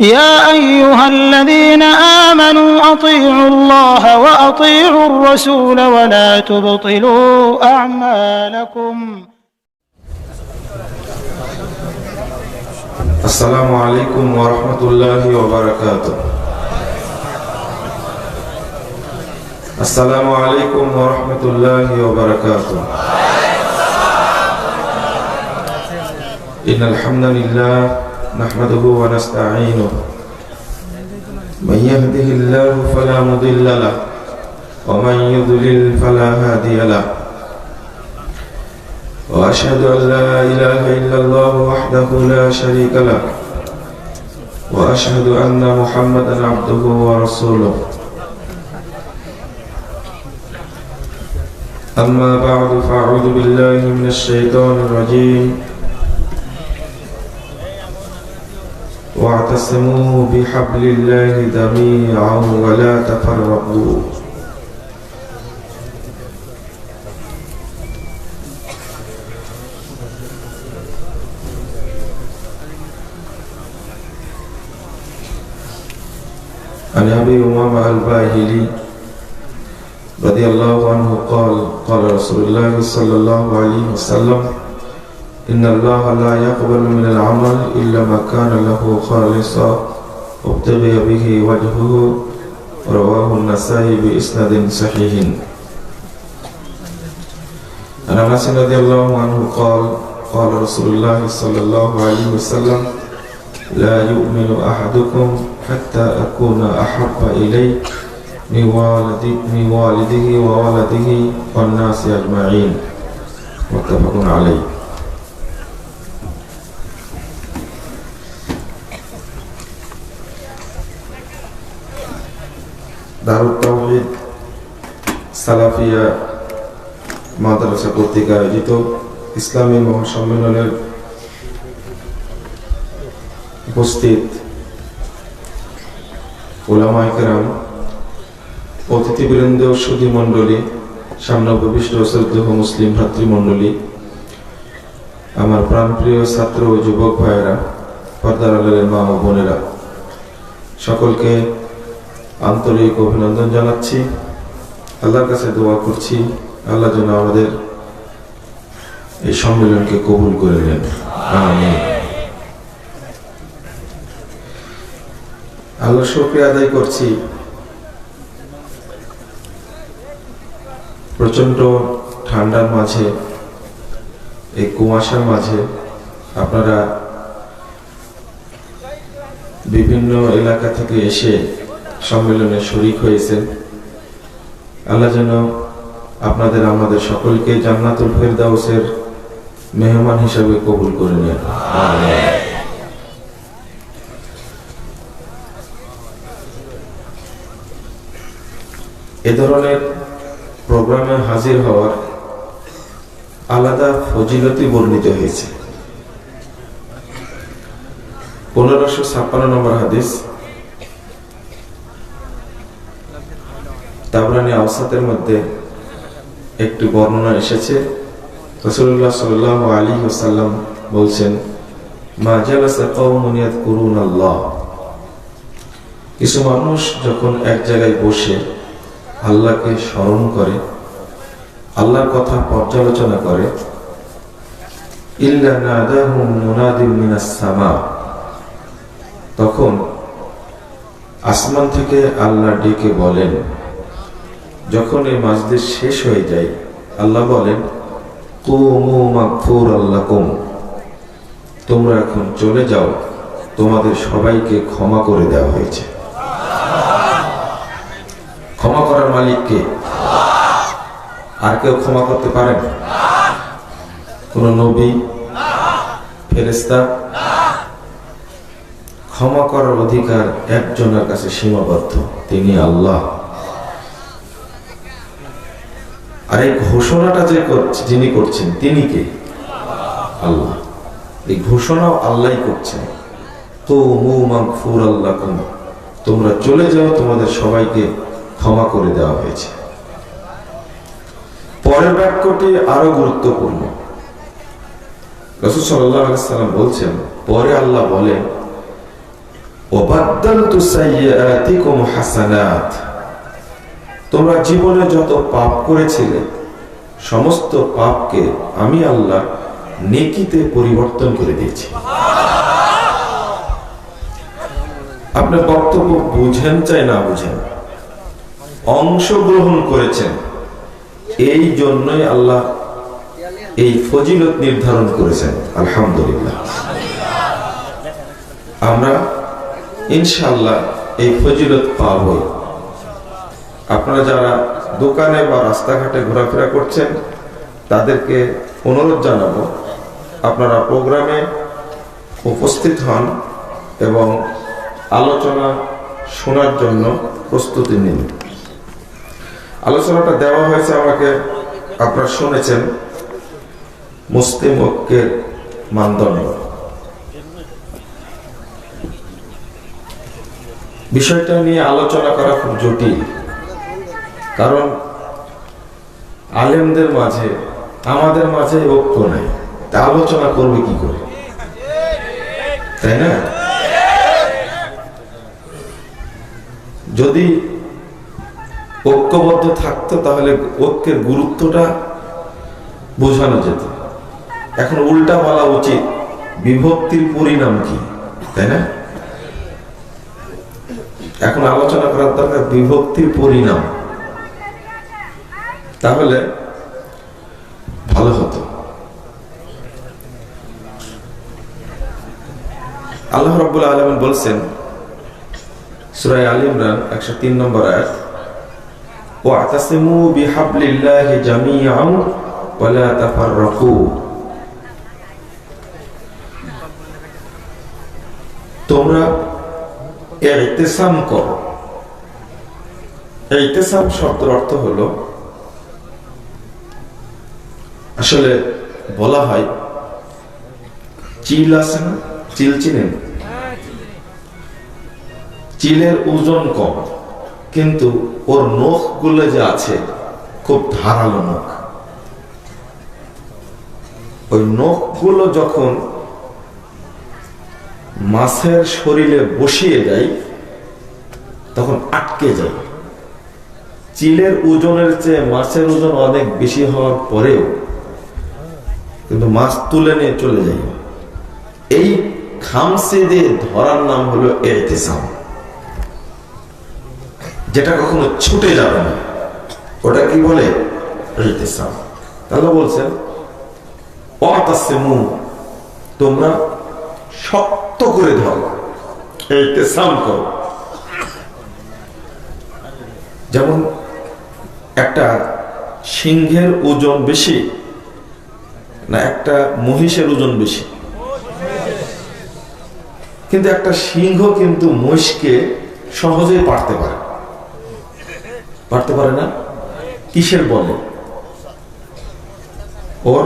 يا أيها الذين آمنوا أطيعوا الله وأطيعوا الرسول ولا تبطلوا أعمالكم. السلام عليكم ورحمة الله وبركاته. السلام عليكم ورحمة الله وبركاته. إن الحمد لله نحمده ونستعينه، من يهده الله فلا مضل له ومن يضلل فلا هادي له، وأشهد أن لا إله إلا الله وحده لا شريك له، وأشهد أن محمدا عبده ورسوله. أما بعد فأعوذ بالله من الشيطان الرجيم. واعتصموا بحبل الله جميعا ولا تفرقوا. عن أبي أمامة الباهلي رضي الله عنه قال قال رسول الله صلى الله عليه وسلم: إن الله لا يقبل من العمل إلا ما كان له خالصا وابتغي به وجهه. رواه النسائي بإسناد صحيح. عن أنس رضي الله عنه قال قال رسول الله صلى الله عليه وسلم: لا يؤمن أحدكم حتى أكون أحب إليه من والده وولده والناس أجمعين. متفق عليه. দারুত তাওহীদ সালাফিয়া মাদ্রাসা কর্তৃক আয়োজিত ইসলামী মহাসম্মেলনের উপস্থিত উলামায়ে কেরাম, অতিথিবৃন্দ, সুধী মণ্ডলী, সামনে উপবিষ্ট শ্রদ্ধেয় মুসলিম ভ্রাতৃমণ্ডলী, আমার প্রাণপ্রিয় ছাত্র ও যুবক ভাইয়েরা, পর্দার আড়ালের মা ও বোনেরা, সকলকে আন্তরিক অভিনন্দন জানাচ্ছি। আল্লাহর কাছে দোয়া করছি আল্লাহ যেন আমাদের এই সম্মেলনকে কবুল করে নেন, আমিন। আল্লাহর শুকরিয়া আদায় করছি প্রচন্ড ঠান্ডার মাঝে, এই কুয়াশার মাঝে আপনারা বিভিন্ন এলাকা থেকে এসে সম্মেলনে শরীক হয়েছেন। আল্লাহ যেন আপনাদের আমাদের সকলকে জান্নাতুল ফেরদাউসের মেহমান হিসেবে কবুল করে নেন, আমিন। এ ধরনের প্রোগ্রামে হাজির হওয়ার আলাদা ফজিলতি বর্ণিত হয়েছে। 1556 নম্বর হাদিস, তাবরানী আওসাতের মধ্যে একটি বর্ণনা এসেছে। রাসূলুল্লাহ সাল্লাল্লাহু আলাইহি ওয়াসাল্লাম বলছেন, মা জালাসা কওমুন ইয়াযকুরুনাল্লাহ, কিছু মানুষ যখন এক জায়গায় বসে আল্লাহকে স্মরণ করে, আল্লাহর কথা পর্যালোচনা করে, ইল্লা নাদাহুম মুনাদিম মিনাস সামা, তখন আসমান থেকে আল্লাহ ডেকে বলেন, যখন এই মাজলিস শেষ হয়ে যায় আল্লাহ বলেন, কুমু মাগফুরাল লাকুম, তোমরা এখন চলে যাও, তোমাদের সবাইকে ক্ষমা করে দেওয়া হয়েছে। ক্ষমা করার মালিক কে? আর কেউ ক্ষমা করতে পারেন? কোন নবী, ফেরেশতা? ক্ষমা করার অধিকার একজনের কাছে সীমাবদ্ধ, তিনি আল্লাহ। আর এই ঘোষণাটা যিনি করছেন তিনি কে? আল্লাহ। এই ঘোষণাও আল্লাহই করছেন, কুমু মাগফুরাল লাকুম, তোমরা চলে যাও, তোমাদের সবাইকে ক্ষমা করে দেওয়া হয়েছে। পরের বাক্যটি আরো গুরুত্বপূর্ণ। রাসূল সাল্লাল্লাহু আলাইহি ওয়াসাল্লাম বলছেন, পরে আল্লাহ বলেন, ওয়াবাদদালতু সাইয়্যাতিকুম হাসানাত, তোমরা জীবনে যত পাপ করেছিলে সমস্ত পাপকে আমি আল্লাহ নেকিতে পরিবর্তন করে দিয়েছি। আপনি বক্তব্য বুঝেন চাই না বুঝেন, অংশগ্রহণ করেছেন, এই জন্যই আল্লাহ এই ফজিলত নির্ধারণ করেছেন। আলহামদুলিল্লাহ, আমরা ইনশাআল্লাহ এই ফজিলত পাবই। আপনারা যারা দোকানে বা রাস্তাঘাটে ঘোরাফেরা করছেন তাদেরকে অনুরোধ জানাবো, আপনারা প্রোগ্রামে উপস্থিত হন এবং আলোচনা শোনার জন্য প্রস্তুতি নিন। আলোচনাটা দেওয়া হয়েছে আমাকে, আপনারা শুনেছেন, মুসলিম ঐক্যের মানদণ্ড। বিষয়টা নিয়ে আলোচনা করা খুব জটিল, কারণ আলেমদের মাঝে আমাদের মাঝে ঐক্য নাই, তা আলোচনা করবে কি করে, তাই না? যদি ঐক্যবদ্ধ থাকতো তাহলে ঐক্যের গুরুত্বটা বোঝানো যেত। এখন উল্টা বলা উচিত, বিভক্তির পরিণাম কি, তাই না? এখন আলোচনা করার দরকার বিভক্তির পরিণাম, তাহলে ভালো হতো। আল্লাহ রাব্বুল আলামিন বলছেন সূরা আলে ইমরান 103 নম্বর আয়াত, ওয়াতাসিমু বিহাবলিল্লাহি জামিআন ওয়া লা তাফাররাকু, তোমরা ইতিসাম করো। ইতিসাম শব্দের অর্থ হলো, আসলে বলা হয় চিল আছে না, চিল চিনেন? চিলের ওজন কম, কিন্তু ওর নখ গুলো যে আছে খুব ধারালো নখ। ওই নখ গুলো যখন মাছের শরীরে বসিয়ে দেয় তখন আটকে যায়। চিলের ওজনের চেয়ে মাছের ওজন অনেক বেশি হওয়ার পরেও কিন্তু মাছ তুলে নিয়ে চলে যায়। এই খামসে দিয়ে ধরার নাম হলো ইতিসাম, যেটা কখনো ছুটে যাবে না, ওটা কি বলে? ইতিসাম। আল্লাহ বলছেন ওয়াতাসিমু, তোমরা শক্ত করে ধরো, ইতিসাম করো। যেমন একটা সিংহের ওজন বেশি না একটা মহিষের ওজন বেশি? কিন্তু একটা সিংহ কিন্তু মহিষকে সহজেই পারতে পারে না। কিসের বলে? ওর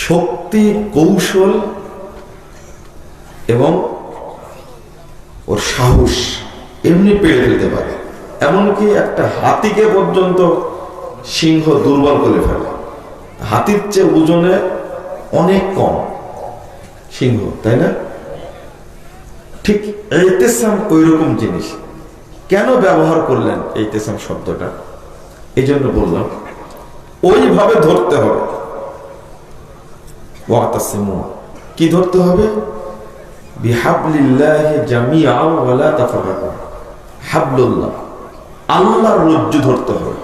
শক্তি, কৌশল এবং ওর সাহস, এমনি পেরে ফেলতে পারে। এমনকি একটা হাতিকে পর্যন্ত সিংহ দুর্বল করে ফেলে। হাতির চেয়ে ওজনে অনেক কম সিংহ, তাই না? ঠিক ইতিসাম ওই রকম জিনিস। কেন ব্যবহার করলেন ইতিসাম শব্দটা? এই জন্য বললাম ওইভাবে ধরতে হবে। ওয়াতাসিমু, কি ধরতে হবে? বিহাবলিল্লাহি জামিআন ওয়া লা তাফাররাকু। হাবলুল্লাহ, আল্লাহর রজ্জু ধরতে হবে।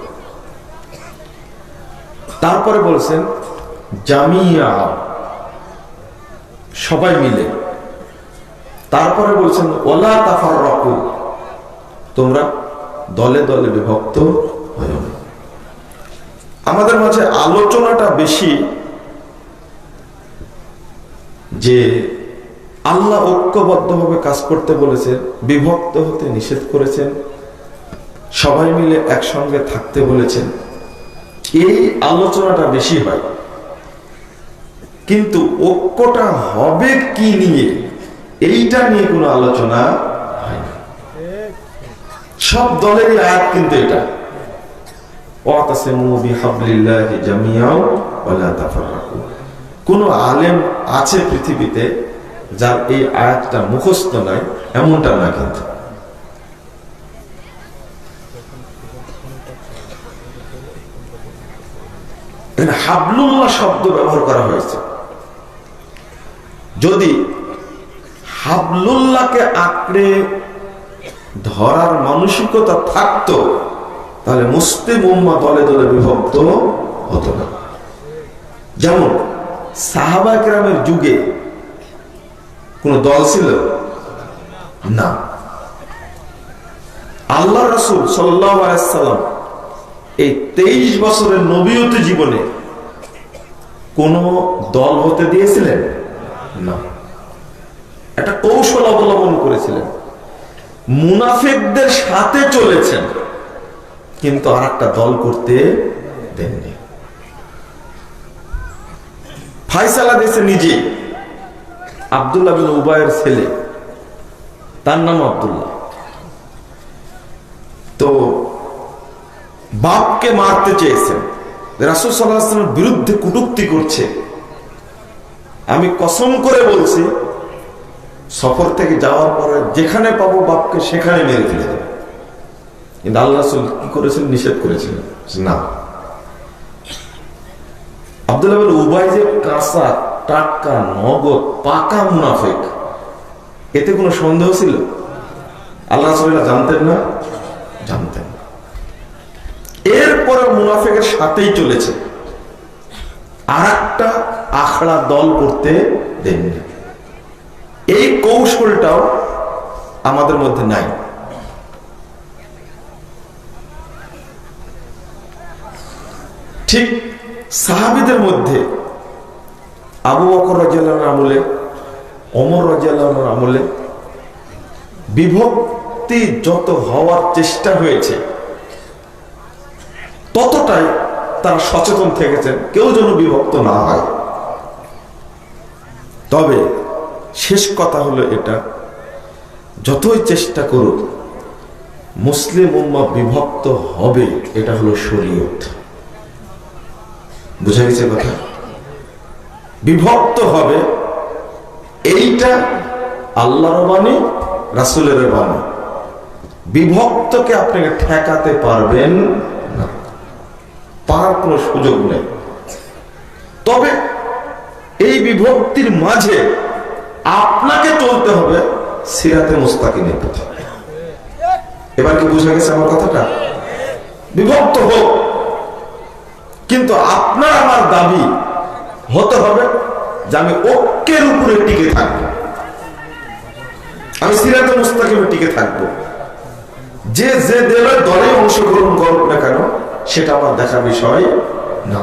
তারপরে বলছেন জামিআ, সবাই মিলে। তারপরে বলছেন ওয়া লা তাফাররাকু, তোমরা দলে দলে বিভক্ত হয়ো না। আমাদের মাঝে আলোচনাটা বেশি যে আল্লাহ ঐক্যবদ্ধভাবে কাজ করতে বলেছেন, বিভক্ত হতে নিষেধ করেছেন, সবাই মিলে একসঙ্গে থাকতে বলেছেন, এই আলোচনাটা বেশি হয়। কিন্তু ঐক্যটা হবে কি নিয়ে, এইটা নিয়ে কোনো আলোচনা হয় না। সব দলেরই আয়াত কিন্তু এটা, ওয়াতাসিমু বিহাবলিল্লাহি জামিআন ওয়া লা তাফাররাকু। কোন আলেম আছে পৃথিবীতে যার এই আয়াতটা মুখস্থ নাই এমনটা না, কিন্তু হাবলুল্লাহ শব্দ ব্যবহার করা হয়েছে। যদি হাবলুল্লাহকে আঁকড়ে ধরার মানসিকতা থাকতো তাহলে মুসলিম উম্মাহ দলে দলে বিভক্ত হতো না। যেমন সাহাবা কেরামের যুগে কোন দল ছিল না। আল্লাহ রাসূল সাল্লাল্লাহু আলাইহি সাল্লাম এই 23 বছরের নবীয়ত জীবনে কোন দল হতে দিয়েছিলেন না। একটা কৌশল অবলম্বন করেছিলেন, মুনাফিকদের সাথে চলেছেন কিন্তু আর একটা দল করতে দেননি। ফায়সালা দিয়েছে নিজে, আব্দুল্লাহ বিন উবাইয়ের ছেলে, তার নাম আব্দুল্লাহ। তো বাপকে মারতে চেয়েছেন, রাসূল সাল্লাল্লাহু আলাইহি ওয়াসাল্লামের বিরুদ্ধে কটূক্তি করছে। আমি কসম করে বলছি, সফর থেকে যাওয়ার পরে যেখানে পাবো বাপকে সেখানে মেরে ফেলে দেব। কিন্তু আল্লাহ রাসূল কি করেছেন? নিষেধ করেছিলেন না। আব্দুল্লাহ বিন উবাই যে কাঁচা টাটকা নগদ পাকা মুনাফিক, এতে কোনো সন্দেহ ছিল? আল্লাহ রাসূল জানতেন না? জানতেন। এরপরে মুনাফিকের সাথেই চলেছে, আর একটা আখড়া দল করতে দেননি। এই কৌশলটাও আমাদের মধ্যে নাই। ঠিক সাহাবীদের মধ্যে আবু বকর রাদিয়াল্লাহু আনহু আমলে, ওমর রাদিয়াল্লাহু আনহু আমলে বিভক্তি যত হওয়ার চেষ্টা হয়েছে ততটাই তারা সচেতন থেকেছেন কেউ যেন বিভক্ত না হয়। তবে শেষ কথা হলো এটা, যতই চেষ্টা করুক মুসলিম উম্মাহ বিভক্ত হবে, এটা হলো শরীয়ত। বুঝা গেছে কথা? বিভক্ত হবে, এইটা আল্লাহর বাণী, রাসূলের বাণী। বিভক্তকে আপনাকে ঠেকাতে পারবেন না, পারার কোনো সুযোগ নেই। তবে এই বিভক্তির মাঝে আপনাকে চলতে হবে সিরাতে মুস্তাকিমের পথে। এবার কি বুঝা গেছে আমার কথাটা? বিভক্ত হোক, কিন্তু আপনার আমার দাবি হতে হবে যে আমি ঐক্যের উপরে টিকে থাকবো, আমি সিরাতে মুস্তাকিমে টিকে থাকবো। যে যে দলে অংশগ্রহণ করুক না কেন সেটা আমার দেখার বিষয় না।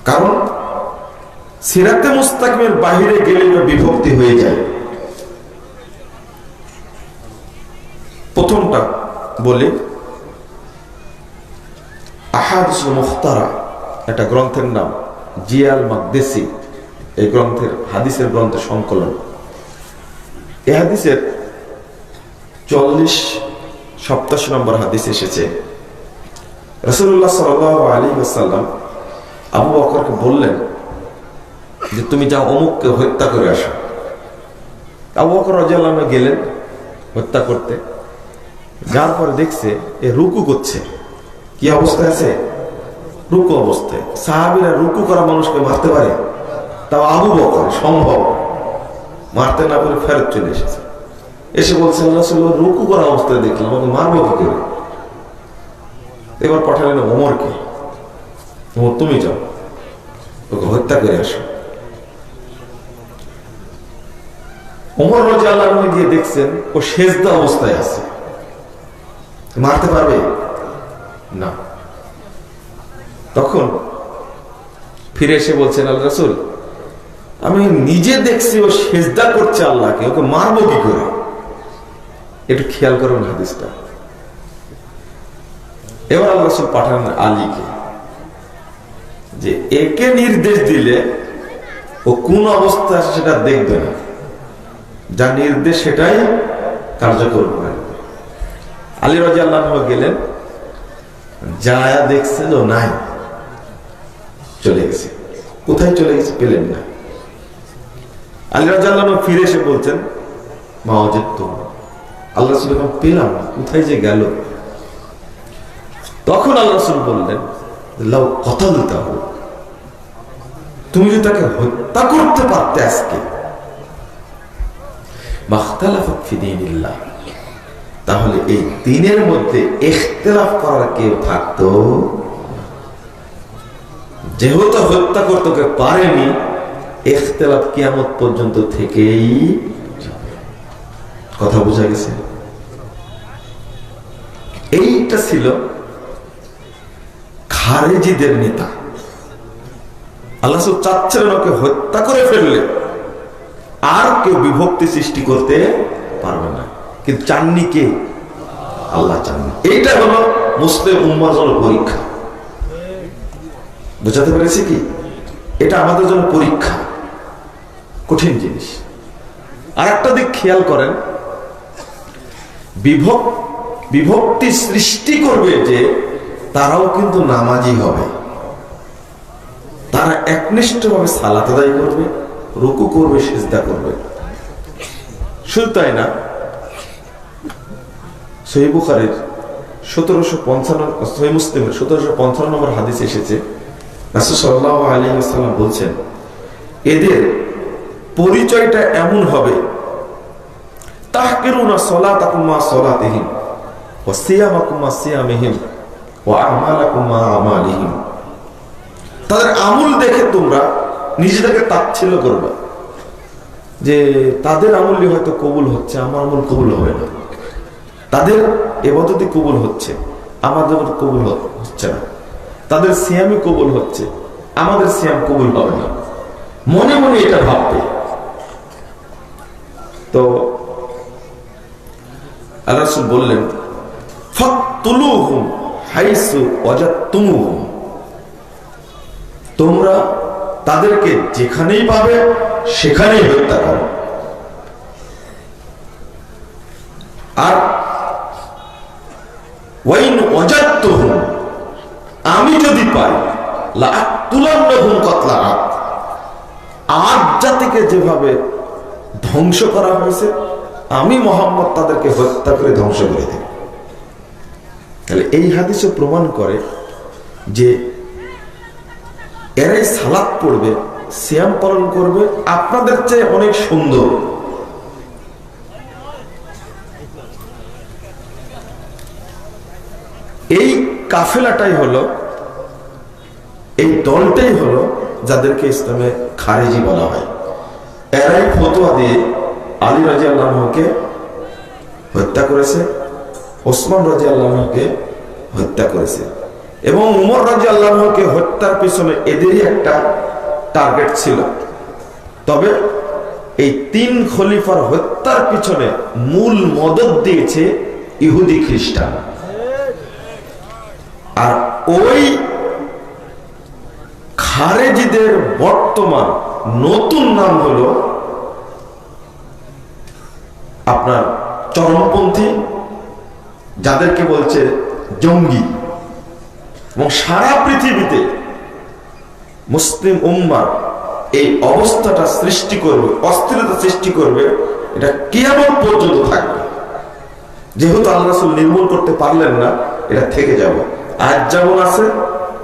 কারণ সিরাতে মুস্তাকিমের বাহিরে গেলে বিভক্তি হয়ে যায়। প্রথমটা বলি, আহাদিসুল মুখতারা একটা গ্রন্থের নাম, জিয়াল মাকদেসি, এই গ্রন্থের হাদিসের গ্রন্থের সংকলন। এই হাদিসের 40-87 নম্বর হাদিস এসেছে, রাসূলুল্লাহ সাল্লাল্লাহু আলাইহি ওয়াসাল্লাম আবু বকরকে বললেন যে তুমি যাও অমুককে হত্যা করে আসো। আবু বকর রাদিয়াল্লাহু আনহু গেলেন হত্যা করতে। যার পরে দেখছে এ রুকু করছে। কি অবস্থায় আছে? রুকু অবস্থায়। সাহাবীরা রুকু করা মানুষকে মারতে পারে? তাও আবু বকর সম্ভব, মারতে না পারে ফেরত চলে এসেছে। এসে বলছে রাসূলুল্লাহ রুকু করা অবস্থায় দেখলাম, আমাকে মারবো কি করে? এবার পাঠালেন ওমরকে, ওমর তুমি যাও ওকে হত্যা করে আসো। ওমর রাদিয়াল্লাহু আনহু গিয়ে দেখছেন ও সেজদা অবস্থায় আছে, মারতে পারবে না। তখন ফিরে এসে বলছেন আল্লাহ রাসূল, আমি নিজে দেখছি ও সেজদা করছে আল্লাহকে, ওকে মারবো কি করে? একটু খেয়াল করুন হাদিসটা। এবার আল্লাহ রাসূল পাঠান আলীকে, যে একে নির্দেশ দিলে ও কোন অবস্থা আছে সেটা দেখবে না, যা নির্দেশ সেটাই কার্যকর করে। আলী রাদিয়াল্লাহু আনহু গেলেন, যায়া দেখছেন ও নাই, চলে গেছে। কোথায় চলে গেছে পেলেন না। আলী রাদিয়াল্লাহু আনহু ফিরে এসে বলছেন, মা ওয়াজাদতু, আল্লাহ রাসূল বললেন, পেলাম না, কোথায় যে গেল? তখন আল্লাহ রাসূল বললেন, লাউ কতালতাহু, তুমি যদি তাকে হত্যা করতে পারতে আজকে, মাখতালাফাত ফি দীনিল্লাহ, তাহলে এই দ্বীনের মধ্যে ইখতিলাফ করার কেউ থাকতো? যেহেতু হত্যা করতে পারেনি, ইখতিলাফ কিয়ামত পর্যন্ত থেকেই কথা বোঝা গেছে। এইটা ছিল খারেজিদের নেতা। আল্লাহ চাচ্ছিলেন ওকে হত্যা করে ফেললে আর কেউ বিভক্তি সৃষ্টি করতে পারবে না, কিন্তু চাননি কে? আল্লাহ চাননি। এইটা হলো মুসলিম উম্মার জন্য পরীক্ষা। বুঝাতে পেরেছি কি? এটা আমাদের জন্য পরীক্ষা, কঠিন জিনিস। আর একটা দিক খেয়াল করেন, বিভক্তি সৃষ্টি করবে যে তারাও কিন্তু নামাজি হবে, তারা একনিষ্ঠভাবে সালাত আদায় করবে, রুকু করবে, সিজদা করবে। শুধু তাই না, সহিহ বুখারীর 1755, সহিহ মুসলিমের 1755 নম্বর হাদিস এসেছে, রাসূল সাল্লাল্লাহু আলাইহি ওয়াসাল্লাম বলছেন, এদের পরিচয়টা এমন হবে, তাহকিরুনা সালাতাকুম মা সালাতিহিম ওয়া সিয়ামাকুম মা সিয়ামিহিম ওয়া আমালাকুম মা আমালিহিম। তাদের আমল দেখে তোমরা নিজেদেরকে তাচ্ছিল্য করবে, যে তাদের আমলই হয়তো কবুল হচ্ছে, আমার আমল কবুল হবে না। তাদের ইবাদতই কবুল হচ্ছে, আমাদের কবুল হচ্ছে না। তাদের সিয়ামই কবুল হচ্ছে, আমাদের সিয়াম কবুল হবে না। মনে মনে এটা ভাববে। তো আল্লাহ রাসূল বললেন, ফাকতুলুহুম হাইসু ওয়াজাদতুমুহুম, তোমরা তাদেরকে যেখানেই পাবে সেখানেই হত্যা করো। আর ওয়াইন ওয়াজাদতুহুম, আমি যদি পাই, লাআতুলান্নাহুম কাতলা আদ, আদ জাতিকে যেভাবে ধ্বংস করা হয়েছে, আমি মুহাম্মদ তাদেরকে হত্যা করে ধ্বংস করে দেব। তাহলে এই হাদিসে প্রমাণ করে যে এরাই সালাত পড়বে, সিয়াম পালন করবে, আপনাদের চেয়ে অনেক সুন্দর। এই কাফেলাটাই হলো, এই দলটাই হলো যাদেরকে ইসলামে খারেজি বলা হয়। এরাই ফতোয়া দিয়ে আলী রাদিয়াল্লাহু আনহুকে হত্যা করেছে, ওসমান রাদিয়াল্লাহু আনহুকে হত্যা করেছে, এবং উমর রাদিয়াল্লাহু আনহুকে হত্যার পিছনে এদেরই একটা টার্গেট ছিল। তবে এই তিন খলিফার হত্যার পিছনে মূল মদদ দিয়েছে ইহুদি খ্রিস্টান। আর ওই খারেজিদের বর্তমান নতুন নাম হলো আপনার চরমপন্থী, যাদেরকে বলছে জঙ্গি। এবং সারা পৃথিবীতে মুসলিম উম্মার এই অবস্থাটা সৃষ্টি করবে, অস্থিরতা সৃষ্টি করবে, এটা কিয়ামত পর্যন্ত থাকবে। যেহেতু আল্লাহ রাসূল নির্মূল করতে পারলেন না, এটা থেকে যাবে। আজ যেমন আছে,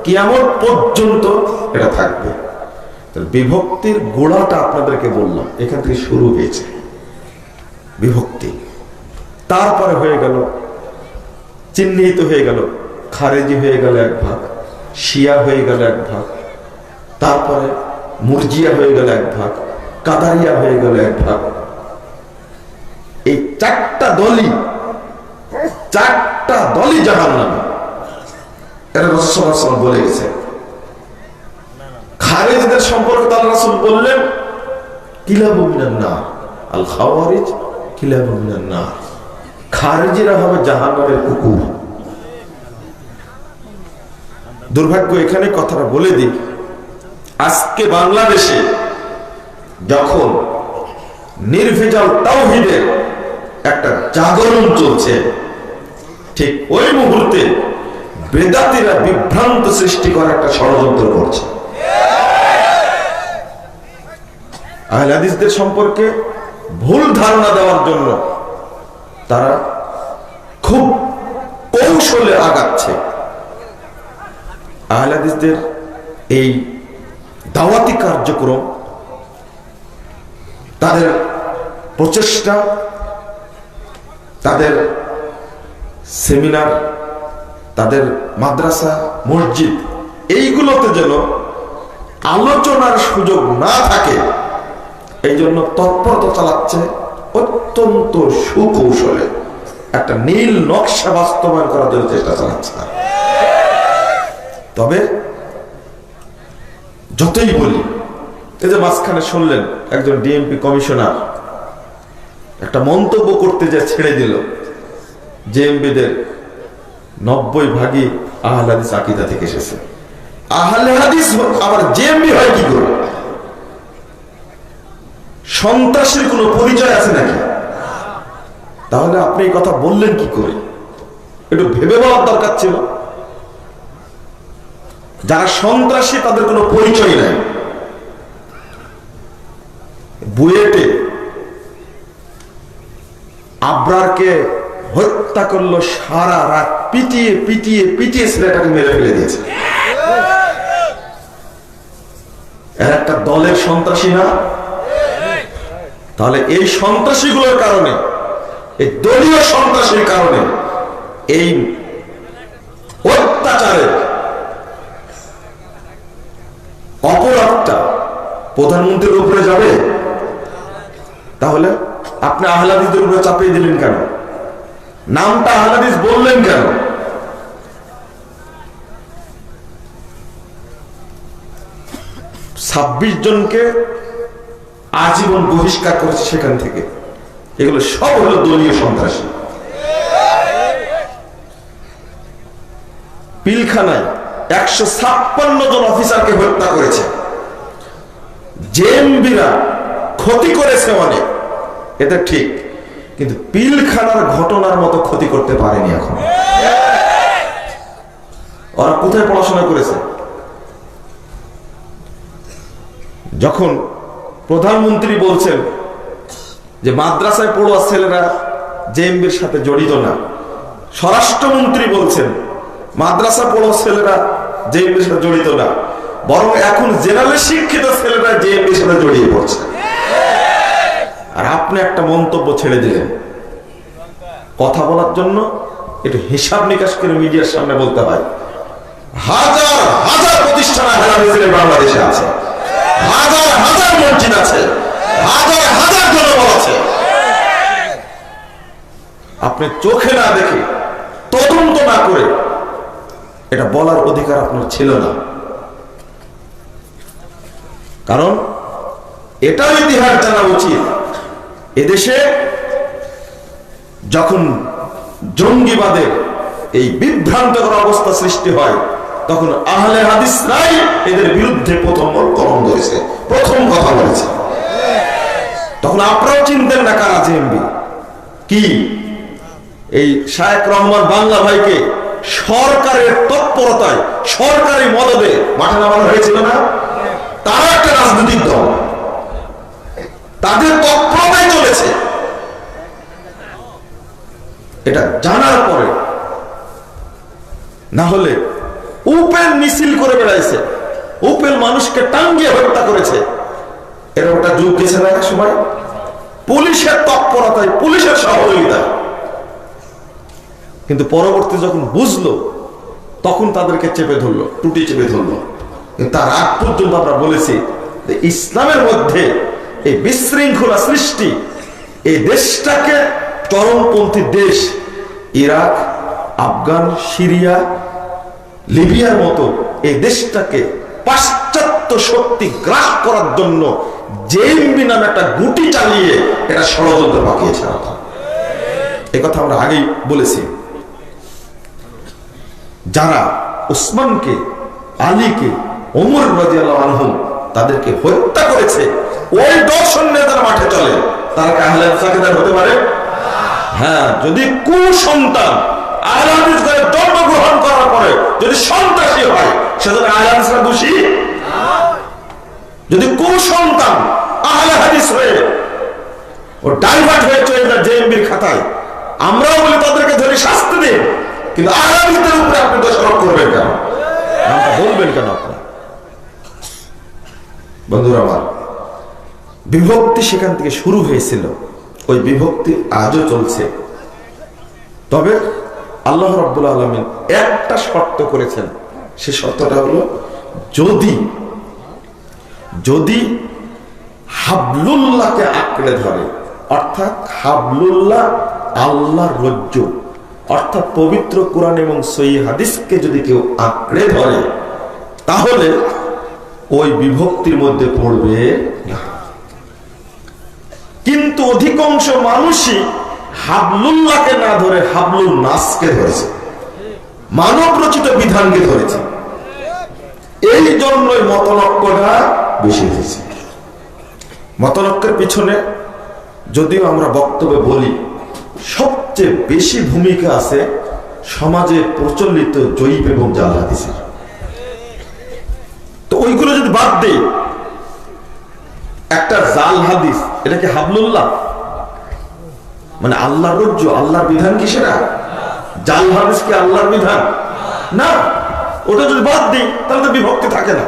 কিয়ামত পর্যন্ত এটা থাকবে। বিভক্তির গোড়াটা আপনাদেরকে বললাম, এখান থেকে শুরু হয়েছে বিভক্তি। তারপরে হয়ে গেল, চিহ্নিত হয়ে গেল, খারেজি হয়ে গেল এক ভাগ, শিয়া হয়ে গেল এক ভাগ, তারপরে মুরজিয়া হয়ে গেল এক ভাগ, কাদারিয়া হয়ে গেল এক ভাগ। এই চারটা দলই জাহান্নামী, এটা রাসূল সাল্লাল্লাহু আলাইহি ওয়াসাল্লাম বলে গেছে। খারেজিদের সম্পর্কে আল্লাহ রাসূল বললেন, কিলাবু মিনান নার, আল খাওয়ারিজ কিলাবু মিনান নার, খারেজিরা হবে জাহান্নামের কুকুর। দুর্ভাগ্য, এখানে কথাটা বলে দিই, আজকে বাংলাদেশে যখন নির্ভেজাল তাওহীদের একটা জাগরণ চলছে, ঠিক ওই মুহূর্তে বেদাতীরা বিভ্রান্ত সৃষ্টি করার একটা ষড়যন্ত্র করছে। আহলে হাদিসদের সম্পর্কে ভুল ধারণা দেওয়ার জন্য তারা খুব কৌশলে আগাচ্ছে। আহলে হাদিসদের এই দাওয়াতি কার্যক্রম, তাদের প্রচেষ্টা, তাদের সেমিনার, তাদের মাদ্রাসা, মসজিদ, এইগুলোতে যেন আলোচনার সুযোগ না থাকে এই জন্য তৎপরতা চালাচ্ছে অত্যন্ত সুকৌশলে। একটা নীল নকশা বাস্তবায়ন করার জন্য চেষ্টা চালাচ্ছে। তবে যতই বলি, এই যে মাঝখানে শুনলেন একজন ডিএমপি কমিশনার একটা মন্তব্য করতে যে ছেড়ে দিল, জেএমবিদের 90% আহলে হাদিস আকীদা থেকে এসেছে। আহলে হাদিস আবার জেএমবি হয় কি করে? সন্ত্রাসীর কোনো পরিচয় আছে নাকি? তাহলে আপনি এই কথা বললেন কি করে? একটু ভেবে বলার দরকার ছিল। যারা সন্ত্রাসী তাদের কোনো পরিচয় নাই। বুয়েটে আবরারকে হত্যা করলো, সারা রাত পিটিয়ে পিটিয়ে পিটিয়ে ছেলেটাকে মেরে ফেলে দিয়েছে। এর একটা দলের সন্ত্রাসী না? তাহলে এই সন্ত্রাসীগুলোর কারণে, এই দলীয় সন্ত্রাসীর কারণে এই অত্যাচারের অপরাধটা প্রধানমন্ত্রীর উপরে যাবে? তাহলে আপনি আহলে হাদিসদের উপরে চাপিয়ে দিলেন কেন? নামটা আহলে হাদিস বললেন কেন? ছাব্বিশ জনকে আজীবন বহিষ্কার করেছে সেখান থেকে। এগুলো সব হলো দলীয় সন্ত্রাসী। পিলখানায় 156 জন অফিসারকে হত্যা করেছে। জেএমবিরা ক্ষতি করেছে অনেক, এটা ঠিক, কিন্তু পিলখানার ঘটনার মতো ক্ষতি করতে পারেনি এখন। ওরা কোথায় পড়াশোনা করেছে? যখন প্রধানমন্ত্রী বলছেন যে মাদ্রাসায় পড়ুয়া ছেলেরা জেএমবির সাথে জড়িত না, স্বরাষ্ট্রমন্ত্রী বলছেন মাদ্রাসা পড়ুয়া ছেলেরা জেএমবির সাথে জড়িত না, বরং এখন জেনারেল শিক্ষিত ছেলেরা জেএমবির সাথে জড়িয়ে পড়ছে। আর আপনি একটা মন্তব্য ছেড়ে দিলেন। কথা বলার জন্য একটু হিসাব নিকাশ করে মিডিয়ার সামনে বলতে হয়। হাজার হাজার প্রতিষ্ঠান বাংলাদেশে আছে, হাজার হাজার মসজিদ আছে, হাজার হাজার জনবল আছে। আপনি চোখে না দেখে, তদন্ত না করে এটা বলার অধিকার আপনার ছিল না। কারণ এটাও ইতিহাস জানা উচিত, এদেশে যখন জঙ্গিবাদের এই বিভ্রান্তকর অবস্থা সৃষ্টি হয় তখন আহলে হাদিসরাই এদের বিরুদ্ধে প্রথম কলম ধরেছে, প্রথম কথা বলেছে। তখন আপনারাও চিনতেন না কারা জেএমবি কি। এই শায়েখ রহমান বাংলা ভাইকে সরকারের তৎপরতায়, সরকারি মদদে মাঠে নামানো হয়েছিল না? তারা একটা রাজনৈতিক দল, তাদের তৎপরতায় চলেছে। এটা জানার পরে, না হলে উপেন মিছিল করে বেড়াইছে, উপেন মানুষকে টাঙ্গিয়ে হত্যা করেছে। এরকম একটা যুগ গেছে না এক সময়? পুলিশের তৎপরতায়, পুলিশের সহযোগিতায়। কিন্তু পরবর্তী যখন বুঝলো তখন তাদেরকে চেপে ধরলো, টুটি চেপে ধরলো। কিন্তু তার আগ পর্যন্ত আমরা বলেছি যে ইসলামের মধ্যে এই বিশৃঙ্খলা সৃষ্টি, এই দেশটাকে চরমপন্থী দেশ, ইরাক, আফগান, সিরিয়া, লিবিয়ার মতো এই দেশটাকে পাশ্চাত্য শক্তি গ্রাস করার জন্য জেএমবি নামে একটা গুটি চালিয়ে এটা ষড়যন্ত্র পাকিয়েছে। এই কথা আমরা আগেই বলেছি। যারা উসমানকে, আলীকে, ওমর রাদিয়াল্লাহু আনহু তাদেরকে হত্যা করেছে, ওই দর্শন নিয়ে তারা মাঠে চলে, তারা কি আহলে হাদিস আকীদার হতে পারে? হ্যাঁ, যদি কুসন্তান আহলে হাদিস করে জন্মগ্রহণ করার পরে যদি সন্ত্রাসী হয়, সেজন্য আহলে হাদিসরা দোষী? যদি কুসন্তান আহলে হাদিস হয়ে ও ডাইভার্ট হয়ে চলে যায় জেএমবির খাতায়, আমরাও বলি তাদেরকে ধরে শাস্তি দিন, কিন্তু আহলে হাদিসদের উপরে আপনি দোষারোপ করবেন কেন, নামটা বলবেন কেন আপনি? বন্ধুরা আমার, বিভক্তি সেখান থেকে শুরু হয়েছিল, ওই বিভক্তি আজও চলছে। তবে আল্লাহ রাব্বুল আলামিন একটা শর্ত করেছেন, সে শর্তটা হলো যদি হাবলুল্লাহকে আঁকড়ে ধরে, অর্থাৎ হাবলুল্লাহ আল্লাহর রজ্জু, অর্থাৎ পবিত্র কোরআন এবং সহিহ হাদিসকে যদি কেউ আঁকড়ে ধরে, তাহলে ওই বিভক্তির মধ্যে পড়বে না। কিন্তু অধিকাংশ মানুষই হাবলুল্লাহকে না ধরে হাবলুল নাসকে ধরেছে, মানব রচিত বিধানকে ধরেছে। এই জন্যই মতনৈক্যটা বেশি হয়েছে। মতনৈক্যের পিছনে যদিও আমরা বক্তব্যে বলি, সবচেয়ে বেশি ভূমিকা আছে সমাজে প্রচলিত জয়ীব এবং জাল হাদিসের। তো ওইগুলো যদি বাদ দেই, একটা জাল হাদিস, এটা কি হাবলুল্লাহ? মানে আল্লাহর রজ্জু, আল্লাহর বিধান কি সেটা? জাল হাদিস কি আল্লাহর বিধান? না। ওটা যদি বাদ দিই তাহলে তো বিভক্তি থাকে না।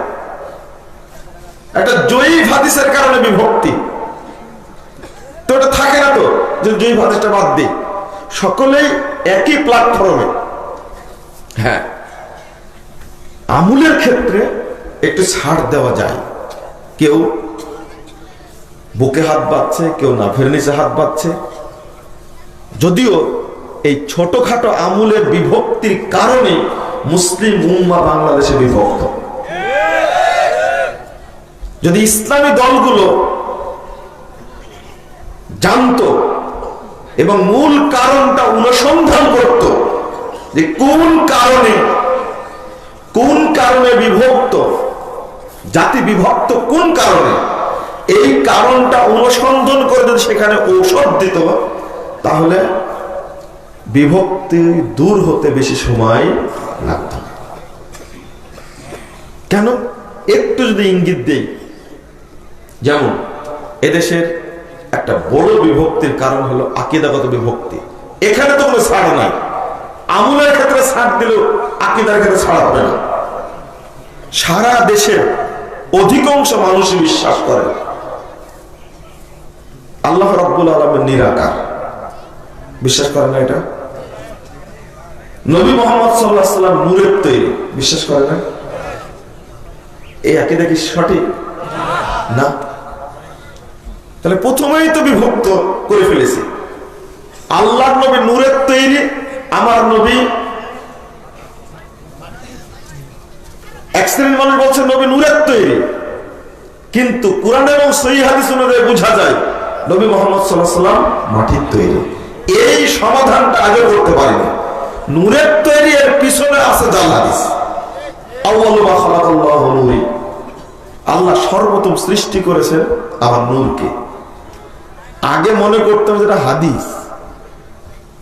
একটা জয়ীব হাদিসের কারণে বিভক্তি, তো ওটা থাকে না। তো যদি জয়ীব হাদিসটা বাদ দিই, সকলেই একই প্ল্যাটফর্মে। হ্যাঁ, আমুলের ক্ষেত্রে একটু ছাড় দেওয়া যায়। কেউ বুকে হাত বাঁধছে, কেউ নাভের নিচে হাত বাঁধছে। যদিও এই ছোটখাটো আমুলের বিভক্তির কারণে মুসলিম উম্মাহ বাংলাদেশে বিভক্ত। যদি ইসলামী দলগুলো জানতো এবং মূল কারণটা অনুসন্ধান করত, যে কোন কারণে বিভক্ত, জাতি বিভক্ত কোন কারণে, এই কারণটা অনুসন্ধান করে যদি সেখানে ঔষধ দিত, তাহলে বিভক্তি দূর হতে বেশি সময় লাগত। কেন? একটু যদি ইঙ্গিত দেই, যেমন এদেশের একটা বড় বিভক্তির কারণ হলো আকীদাগত বিভক্তি। এখানে তো কোনো ছাড় নাই। আমলের ক্ষেত্রে ছাড় দিলেও আকীদার ক্ষেত্রে ছাড় হবে না। সারা দেশের অধিকাংশ মানুষই বিশ্বাস করে আল্লাহ রাব্বুল আলামিন নিরাকার। বিশ্বাস করে না এটা? নবী মুহাম্মদ সাল্লাল্লাহু আলাইহি ওয়াসাল্লাম নূরের তৈরি, বিশ্বাস করে না? এই আকীদা কি সঠিক? না। তাহলে প্রথমেই তো বিভক্ত করে ফেলেছি। আল্লাহর নবী নূরের তৈরি, আমার নবী এক শ্রেণীর মানুষ বলছে নবী নূরের তৈরি, কিন্তু কোরআন এবং সহিহ হাদিস অনুযায়ী বোঝা যায় নবী মুহাম্মদ সাল্লাল্লাহু আলাইহি ওয়াসাল্লাম মাটির তৈরি। এই সমাধানটা আগে করতে পারিনি। নূরের তৈরি এর পিছনে আছে জাল হাদিস। আউয়ালু মা খালাকাল্লাহু নূরি, আল্লাহ সর্বপ্রথম সৃষ্টি করেছেন আমার নূরকে। আগে মনে করতাম যেটা হাদিস,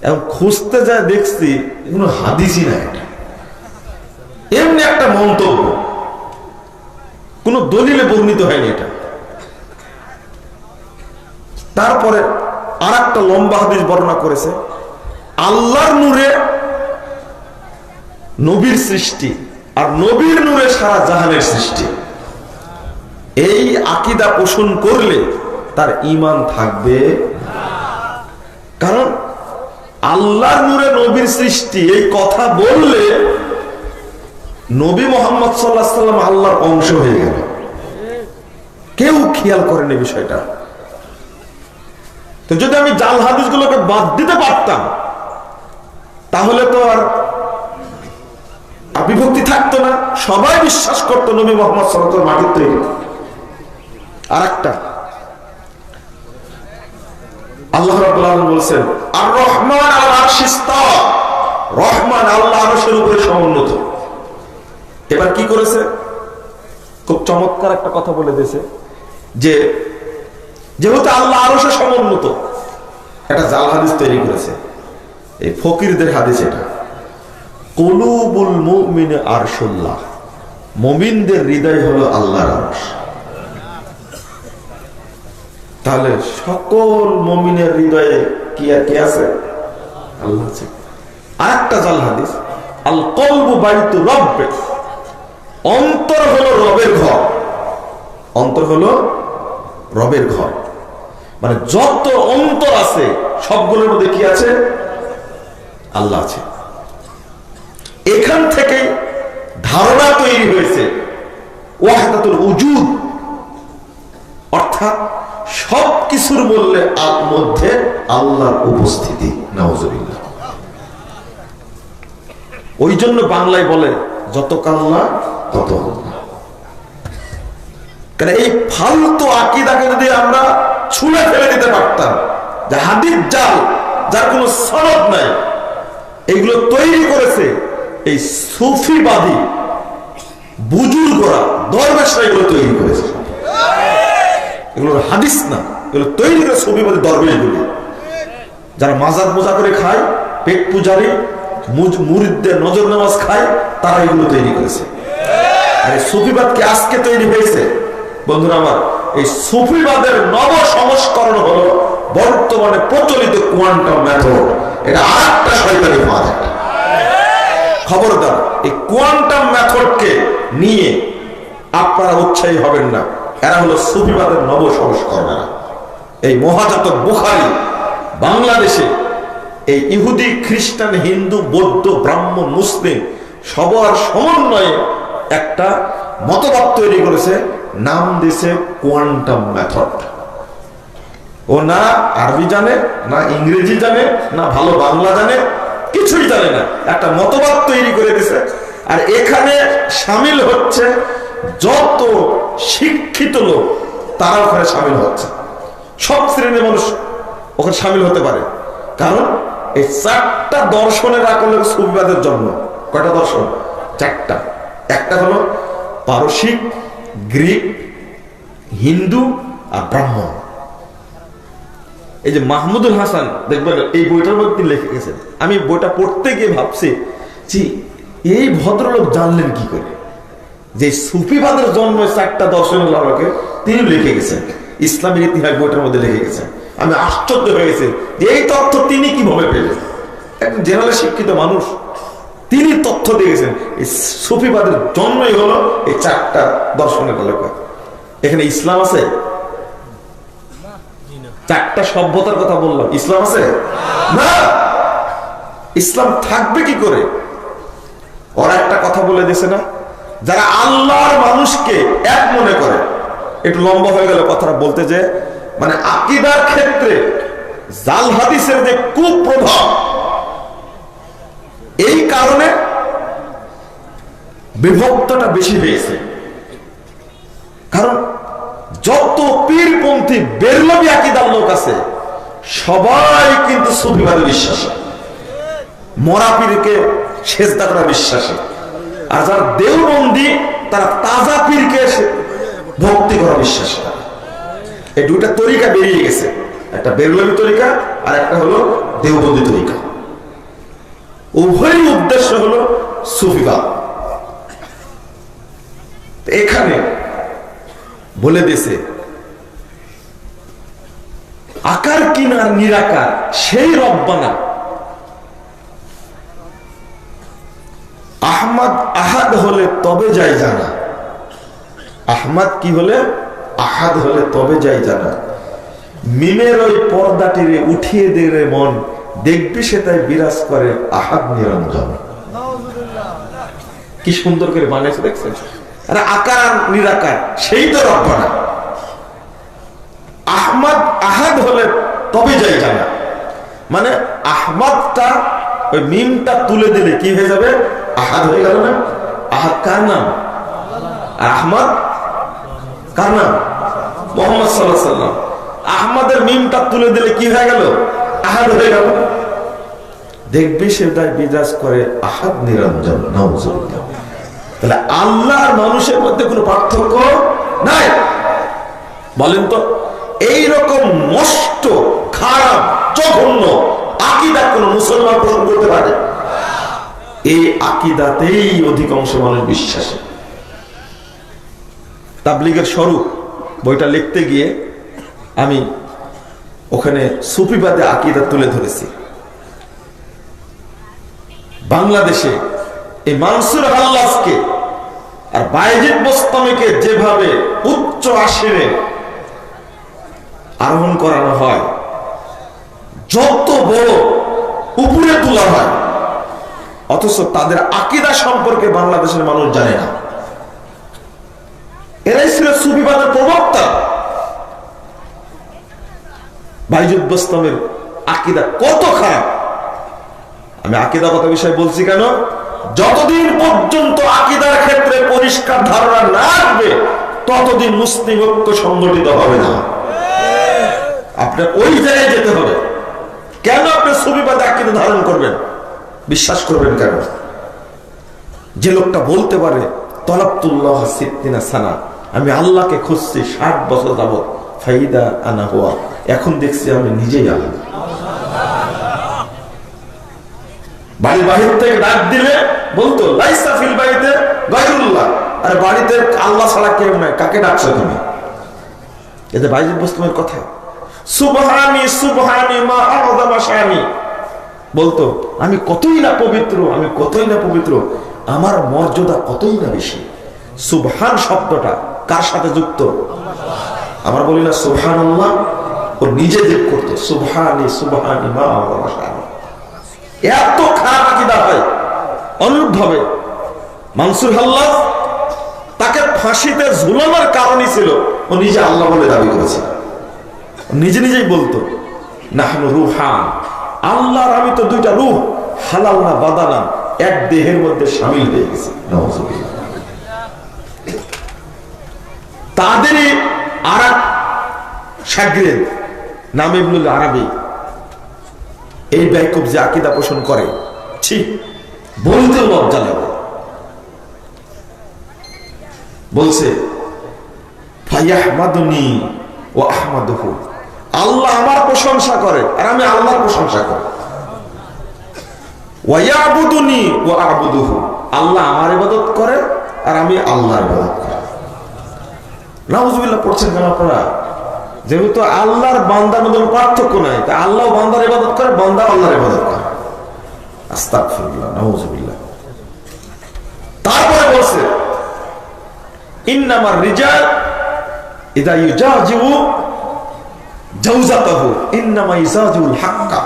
এবং খুঁজতে যায় দেখছি কোনো হাদিসই না, এটা এমনি একটা মন্তব্য, কোন দলিলে বর্ণিত হয়নি এটা। তারপরে আর একটা লম্বা হাদিস বর্ণনা করেছে আল্লাহর নূরে নবীর সৃষ্টি, আর নবীর নূরে সারা জাহানের সৃষ্টি। এই আকীদা পোষণ করলে তার ঈমান থাকবে। কারণ আল্লাহর নূরে নবীর সৃষ্টি এই কথা বললে নবী মুহাম্মদ সাল্লাল্লাহু আলাইহি ওয়াসাল্লাম আল্লাহর অংশ হয়ে গেল। কেউ খেয়াল করেনি বিষয়টা। তো যদি আমি জাল হাদিসগুলোকে বাদ দিতে পারতাম, তাহলে তো আর বিভক্তি থাকতো না। সবাই বিশ্বাস করতো নবী মুহাম্মদ সাল্লাল্লাহু আলাইহি ওয়াসাল্লাম মাটির তৈরি। আর একটা আল্লাহ রাব্বুল আলামিন বলেন আর রহমান আলাল আরশি ইস্তাওয়া, রহমান আল্লাহ আরশের উপরে সমুন্নত। এবার কি করেছে? খুব চমৎকার একটা কথা বলে দিয়েছে, যে যেহেতু আল্লাহ আরশে সমুন্নত, একটা জাল হাদিস তৈরি করেছে। এই ফকিরদের হাদিস এটা, কুলুবুল মুমিনি আরশুল্লাহ, মুমিনদের হৃদয় হলো আল্লাহর আরশ। তাহলে সকল মুমিনের হৃদয়ে কি আর কে আছে? আল্লাহ আছে। আরেকটা জাল হাদিস, আল কলবু বাইতু রব্বে, অন্তর হলো রবের ঘর। অন্তর হলো রবের ঘর, মানে যত অন্তর আছে সবগুলোর মধ্যে কি আছে? আল্লাহ আছে। এখান থেকে ধারণা তৈরি হয়েছে ওয়াহদাতুল উজুদ, অর্থাৎ সবকিছুর মধ্যে আল্লাহর উপস্থিতি। নাউজুবিল্লাহ। ওই জন্য বাংলায় বলে যত কাল্লা তত আল্লাহ। কারণ এই ফালতু আকীদাকে যদি আমরা ছুঁড়ে ফেলে দিতে পারতাম, যে হাদিস জাল, যার কোনো সনদ নাই, এগুলো তৈরি করেছে এই সুফিবাদী বুজুর্গরা, দরবেশরা এগুলো তৈরি করেছে। এগুলো হাদিস না, এগুলো তৈরি করে সুফিবাদী দরবেশগুলি, যারা মাজার পূজা করে খায়, পেট পূজারি, মুরিদদের নজর নামাজ খায়, তারা এগুলো তৈরি করেছে। আর এই সুফিবাদকে আজকে তৈরি হয়েছে বন্ধুরা আমার, এই সুফিবাদের নব সংস্করণ হলো বর্তমানে প্রচলিত কোয়ান্টাম মেথড। এটা আরেকটা শয়তানি ফাঁদ। খবরদার, এই কোয়ান্টাম মেথডকে নিয়ে আপনারা উৎসাহী হবেন না। এরা হলো সুফিবাদের নব সংস্করণেরা। এই মহাজাতক বুখারী বাংলাদেশে এই ইহুদি, খ্রিস্টান, হিন্দু, বৌদ্ধ, ব্রাহ্মণ, মুসলিম সবার সমন্বয়ে একটা মতবাদ তৈরি করেছে, নাম দিয়েছে কোয়ান্টাম মেথড। ও না আরবি জানে, না ইংরেজি জানে, না ভালো বাংলা জানে, কিছুই জানে না, একটা মতবাদ তৈরি করে দিয়েছে। আর এখানে সামিল হচ্ছে যত শিক্ষিত লোক, তারা ওখানে সামিল হচ্ছে। সব শ্রেণীর মানুষ ওখানে সামিল হতে পারে, কারণ এই চারটা দর্শনের আকলে সুফিবাদের জন্ম। কয়টা দর্শন? চারটা। একটা হলো পারসিক, গ্রিক, হিন্দু আর ব্রাহ্মণ। এই যে মাহমুদুল হাসান দেখবেন এই বইটার মধ্যে লিখে গেছেন। আমি বইটা পড়তে গিয়ে ভাবছি যে এই ভদ্রলোক জানলেন কি করে যে সুফিবাদের জন্ম চারটা দর্শনের আলোকে তিনি লিখে গেছেন। ইসলামের ইতিহাস বইটার মধ্যে লিখে গেছেন। আমি আশ্চর্য হয়ে গেছি যে এই তথ্য তিনি কিভাবে পেলেন। একজন জেনারেল শিক্ষিত মানুষ, তিনি তথ্য দিয়েছেন এই সুফিবাদের জন্মই হলো এই চারটা দর্শনের আলোকে। এখানে ইসলাম আছে? চারটা সভ্যতার কথা বললাম, ইসলাম আছে না। ইসলাম থাকবে কি করে? ওরা একটা কথা বলে দিয়েছে না, যারা আল্লাহর মানুষকে এক মনে করে। একটু লম্বা হয়ে গেল কথাটা বলতে, যে মানে আকীদার ক্ষেত্রে জাল হাদিসের যে কুপ্রভাব, এই কারণে বিভক্তটা বেশি হয়েছে। কারণ যত পীরপন্থী বেরলভী আকীদার লোক আছে, সবাই কিন্তু সুফিবাদে বিশ্বাসী, মরা পীরকে সেজদা করা বিশ্বাসী। আর যারা দেওবন্দি, তারা তাজা পীরকে ভক্তি করা বিশ্বাসী। এই দুইটা তরিকা বেরিয়ে গেছে, একটা বেরলভী তরিকা আর একটা হলো দেওবন্দি তরিকা। উভয়ই উদ্দেশ্য হলো সুফিবাদ। এখানে বলে দিয়েছে আকার কিনার নিরাকার সেই রব্বানা। আহমদ আহাদ হলে তবে যাই জানা। আহমদ কি হলে? আহাদ হলে তবে যাই জানা। মিমের ওই পর্দাটিরে উঠিয়ে দে রে মন, দেখবি সে তাই বিরাজ করে আহাদ নিরঞ্জন। কি সুন্দর করে বানিয়েছে দেখছেন? আরে আকার আর নিরাকার সেই তো রব্বানা। আহমদ আহাদ হলে তবে যাই জানা, মানে আহমদটা ওই মিমটা তুলে দিলে কি হয়ে যাবে? আহাদ হয়ে গেল না? আহাদ কার নাম? আহমদ কার নাম? মুহাম্মদ সাল্লাল্লাহু আলাইহি ওয়াসাল্লাম। আহমদের মিমটা তুলে দিলে কি হয়ে গেল? আহাদ হয়ে গেল। দেখবি সে তাই বিরাজ করে আহাদ নিরঞ্জন। নাউজুবিল্লাহ। তাহলে আল্লাহর মানুষের মধ্যে কোনো পার্থক্য নাই। বলেন তো, এইরকম নষ্ট, খারাপ, জঘন্য আকীদা কোন মুসলমান পোষণ করতে পারে? এই আকীদাতেই অধিকাংশ মানুষ বিশ্বাসী। তাবলীগের স্বরূপ বইটা লিখতে গিয়ে আমি ওখানে সুফিবাদে আকীদা তুলে ধরেছি। বাংলাদেশে এই মানসুর হাল্লাজকে আর বায়েজিদ বোস্তামীকে যেভাবে উচ্চ আসনে আরোহণ করানো হয়, যত বড় উপরে তোলা হয়, অথচ তাদের আকীদা সম্পর্কে বাংলাদেশের মানুষ জানে না। এরাই ছিল সুফিবাদের প্রবক্তা। বায়েজিদ বোস্তামীর আকীদা কত খারাপ। আমি আকীদাগত বিষয় বলছি কেন? যতদিন পর্যন্ত আকীদার ক্ষেত্রে পরিষ্কার ধারণা না আসবে ততদিন মুসলিম ঐক্য সংগঠিত হবে না। আপনার ওই জায়গায় যেতে হবে। কেন আপনি সুফিবাদে আকীদা ধারণ করবেন, বিশ্বাস করবেন কেন? যে লোকটা বলতে পারে তলাবতুল্লাহ সিদ্দিনা সানা, আমি আল্লাহকে খুঁজছি 60 বছর যাবত, ফাইদা আনা হুয়া, এখন দেখছি আমি নিজেই আল্লাহ। বাড়ির বাহির থেকে ডাক দিলে বলতো লাইসা ফিল বাইতে গায়রুল্লাহ, আরে বাড়িতে আল্লাহ ছাড়া কেউ নাই, কাকে ডাকছো তুমি? এটা বায়েজিদ বোস্তামীর কথা। সুবহানি সুবহানি মা আযমা শানি, বলতো আমি কতই না পবিত্র, আমি কতই না পবিত্র, আমার মর্যাদা কতই না বেশি। সুবহান শব্দটা কার সাথে যুক্ত? আমরা বলি না সুবহানাল্লাহ, ও নিজে যোগ করতো সুবহানি সুবহানি মা আযমা শানি। এত খারাপ আকীদা হয়। অনুরূপভাবে মানসুর হাল্লাজ, তাকে ফাঁসিতে ঝুলানোর কারণই ছিল ও নিজে আল্লাহ বলে দাবি করেছে। নিজে নিজেই বলতো নাহনু রূহান, আল্লাহর আমি তো দুইটা রূহ, হালাল না বাদানা, এক দেহের মধ্যে শামিল হয়ে গেছে। নাউযুবিল্লাহ। তাদেরই আরেক শাগির্দ নাম ইবনুল আরাবী, এই বেকুব যে আকীদা পোষণ করে, ঠিক বলতে লজ্জা লাগে। বলছে ফায়াহমাদুনি ওয়া আহমাদুহু, আল্লাহ আমার প্রশংসা করে আর আমি আল্লাহর প্রশংসা করি। ওয়া ইয়াবুদুনি ওয়া আবুদুহু, আল্লাহ আমার ইবাদত করে আর আমি আল্লাহর ইবাদত করি। নাউযুবিল্লাহ পড়ছেন কেন আপনারা? যেহেতু আল্লাহর বান্দার মধ্যে পার্থক্য নাই, তা আল্লাহ বান্দার ইবাদত করে, বান্দা আল্লাহর ইবাদত করে। আস্তাগফিরুল্লাহ, নাউযুবিল্লাহ। তারপরে বলছে ইন্নামার রিজাল ইদা ইউজাজিউ জাওজাতাহু ইন্নামা ইজাজুল হাক্কা।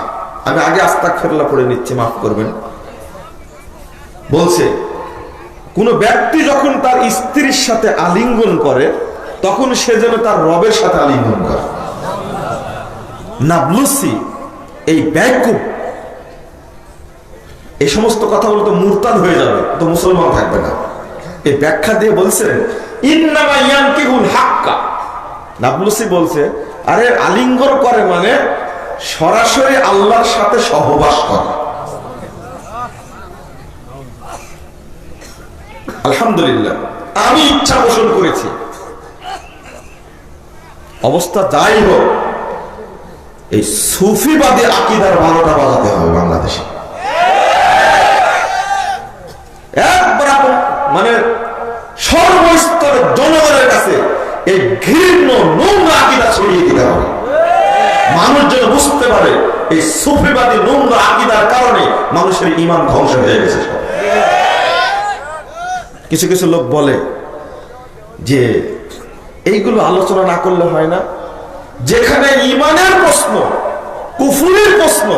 আমি আগে আস্তাগফিরুল্লাহ পড়ে নিচ্ছি, মাফ করবেন। বলছে কোন ব্যক্তি যখন তার স্ত্রীর সাথে আলিঙ্গন করে তখন সে যেন তার রবের সাথে আলিঙ্গন করে। নাবলুসি এই বেকুব এই সমস্ত কথা বলতে মুরতাদ হয়ে যাবে, তো মুসলমান থাকবে না। এই ব্যাখ্যা দিয়ে বলছেন ইন্নামা ইয়ানকিহুল হাক্কা। নাবলুসি বলছে আরে আলিঙ্গন করে মানে সরাসরি আল্লাহর সাথে সহবাস করে। আলহামদুলিল্লাহ, আমি ইচ্ছা পোষণ করেছি। অবস্থা যাই হোক, এই সুফিবাদী আকীদার 12টা বাজাতে হবে বাংলাদেশে। একবার মানে সর্বস্তরের জনগণের কাছে এই ঘৃণ্য নোংরা আকীদা ছড়িয়ে দিতে হবে। মানুষ যেন বুঝতে পারে এই সুফিবাদী নোংরা আকীদার কারণে মানুষের ঈমান ধ্বংস হয়ে গেছে। কিছু কিছু লোক বলে যে এইগুলো আলোচনা না করলে হয় না, যেখানে ঈমানের প্রশ্ন, কুফরের প্রশ্ন,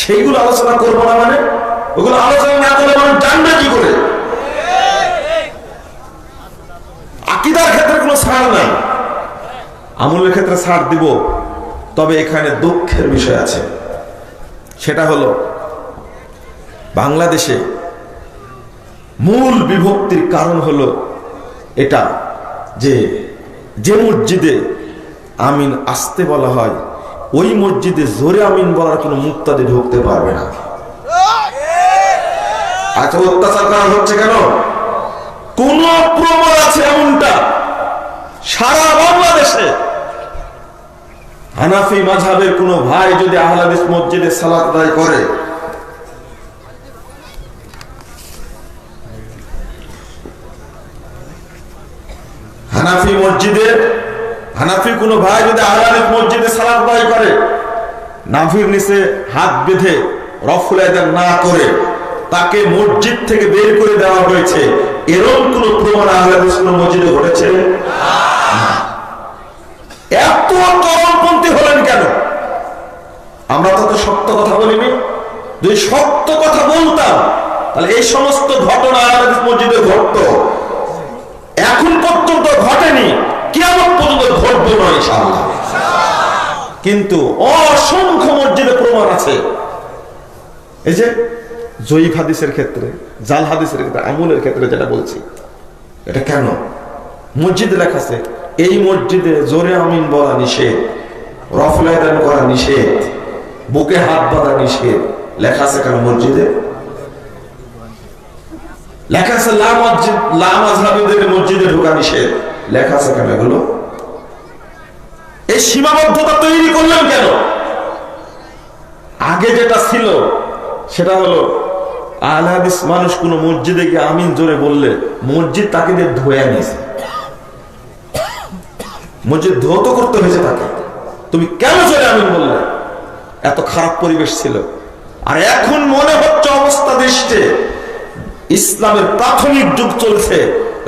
সেইগুলো আলোচনা করবো না, মানে ওগুলো আলোচনা না করলে মানুষ জানবে কি করে? আকীদার ক্ষেত্রে কোনো ছাড় নাই, আমলের ক্ষেত্রে ছাড় দিব। তবে এখানে দুঃখের বিষয় আছে, সেটা হলো বাংলাদেশে মূল বিভক্তির কারণ হলো এটা যে যে মসজিদে আমিন আসতে বলা হয় ওই মসজিদে জোরে আমিন বলার কোনো মুক্তাদি ঢুকতে পারবে না। আচ্ছা, অত্যাচার করা হচ্ছে কেন? কোন প্রমাণ আছে এমনটা? সারা বাংলাদেশে হানাফি মাযহাবের কোন ভাই যদি আহলে হাদিস মসজিদে সালাত আদায় করে, হানাফি মসজিদে হানাফি কোনো ভাই যদি আহলে হাদিস মসজিদে সালাত আদায় করে, নাভির নিচে হাত বেঁধে রফুল আদান না করে তাকে মসজিদ থেকে বের করে দেওয়া হয়েছে, এরকম কোন প্রমাণ আহলে হাদিস কোন মসজিদে ঘটেছে? এত চরমপন্থী হলেন কেন? আমরা তো সত্য কথা বলিনি। যদি সত্য কথা বলতাম তাহলে এই সমস্ত ঘটনা আহলে হাদিস মসজিদে ঘটতো। এখন পর্যন্ত ঘটেনি, কিয়ামত পর্যন্ত ঘটবে না ইনশাআল্লাহ। কিন্তু অসংখ্য মসজিদে প্রমাণ আছে। এই যে জয়ীফ হাদিসের ক্ষেত্রে, জাল হাদিসের ক্ষেত্রে, আমলের ক্ষেত্রে যেটা বলছি, এটা কেন মসজিদে লেখা আছে? এই মসজিদে জোরে আমিন বলা নিষেধ, রফুল আদান করা নিষেধ, বুকে হাত বাঁধা নিষেধ। লেখা আছে কেন মসজিদে? লেখা আছে লা মাযহাবীদের মসজিদে ঢোকা নিষেধ। লেখা আছে কেন এগুলো? এই সীমাবদ্ধতা তৈরি করলেন কেন? আগে যেটা ছিল সেটা হলো আহলে হাদিস মানুষ কোন মসজিদে গিয়ে আমিন জোরে বললে মসজিদ তাকে দিয়ে ধোয়া নিয়েছে, মসজিদ ধৌত করতে হয়েছে তাকে। তুমি কেন জোরে আমিন বললে? এত খারাপ পরিবেশ ছিল। আর এখন মনে হচ্ছে অবস্থা দৃষ্টে ইসলামের প্রাথমিক যুগ চলছে।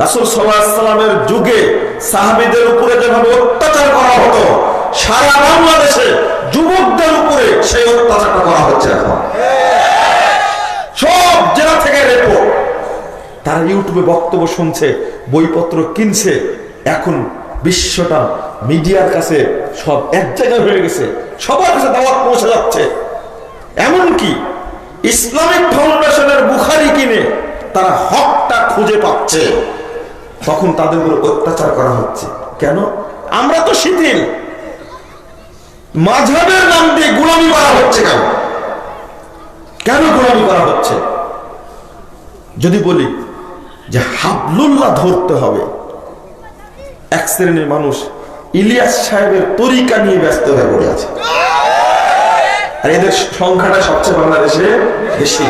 রাসূল সাল্লাল্লাহু আলাইহি ওয়াসাল্লামের যুগে সাহাবীদের উপরে যেভাবে অত্যাচার করা হতো, সারা বাংলাদেশে যুবকদের উপরে সেই অত্যাচারটা করা হচ্ছে। এখন সব জেলা থেকে রেপো, তারা ইউটিউবে বক্তব্য শুনছে, বইপত্র কিনছে। এখন বিশ্বটা মিডিয়ার কাছে সব এক জায়গায় হয়ে গেছে, সবার কাছে দাওয়াত পৌঁছে যাচ্ছে। এমনকি ইসলামিক ফাউন্ডেশনের বুখারী কিনে তারা হকটা খুঁজে পাচ্ছে, তখন তাদের উপর অত্যাচার করা হচ্ছে। কেন? আমরা তো শিথিল, মাযহাবের নাম দিয়ে গোলামি করা হচ্ছে। কেন কেন গোলামি করা হচ্ছে? যদি বলি যে হাবলুল্লাহ ধরতে হবে, এক শ্রেণীর মানুষ ইলিয়াস সাহেবের তরিকা নিয়ে ব্যস্ত হয়ে পড়ে আছে। আর এদের সংখ্যাটা সবচেয়ে বাংলাদেশে বেশি।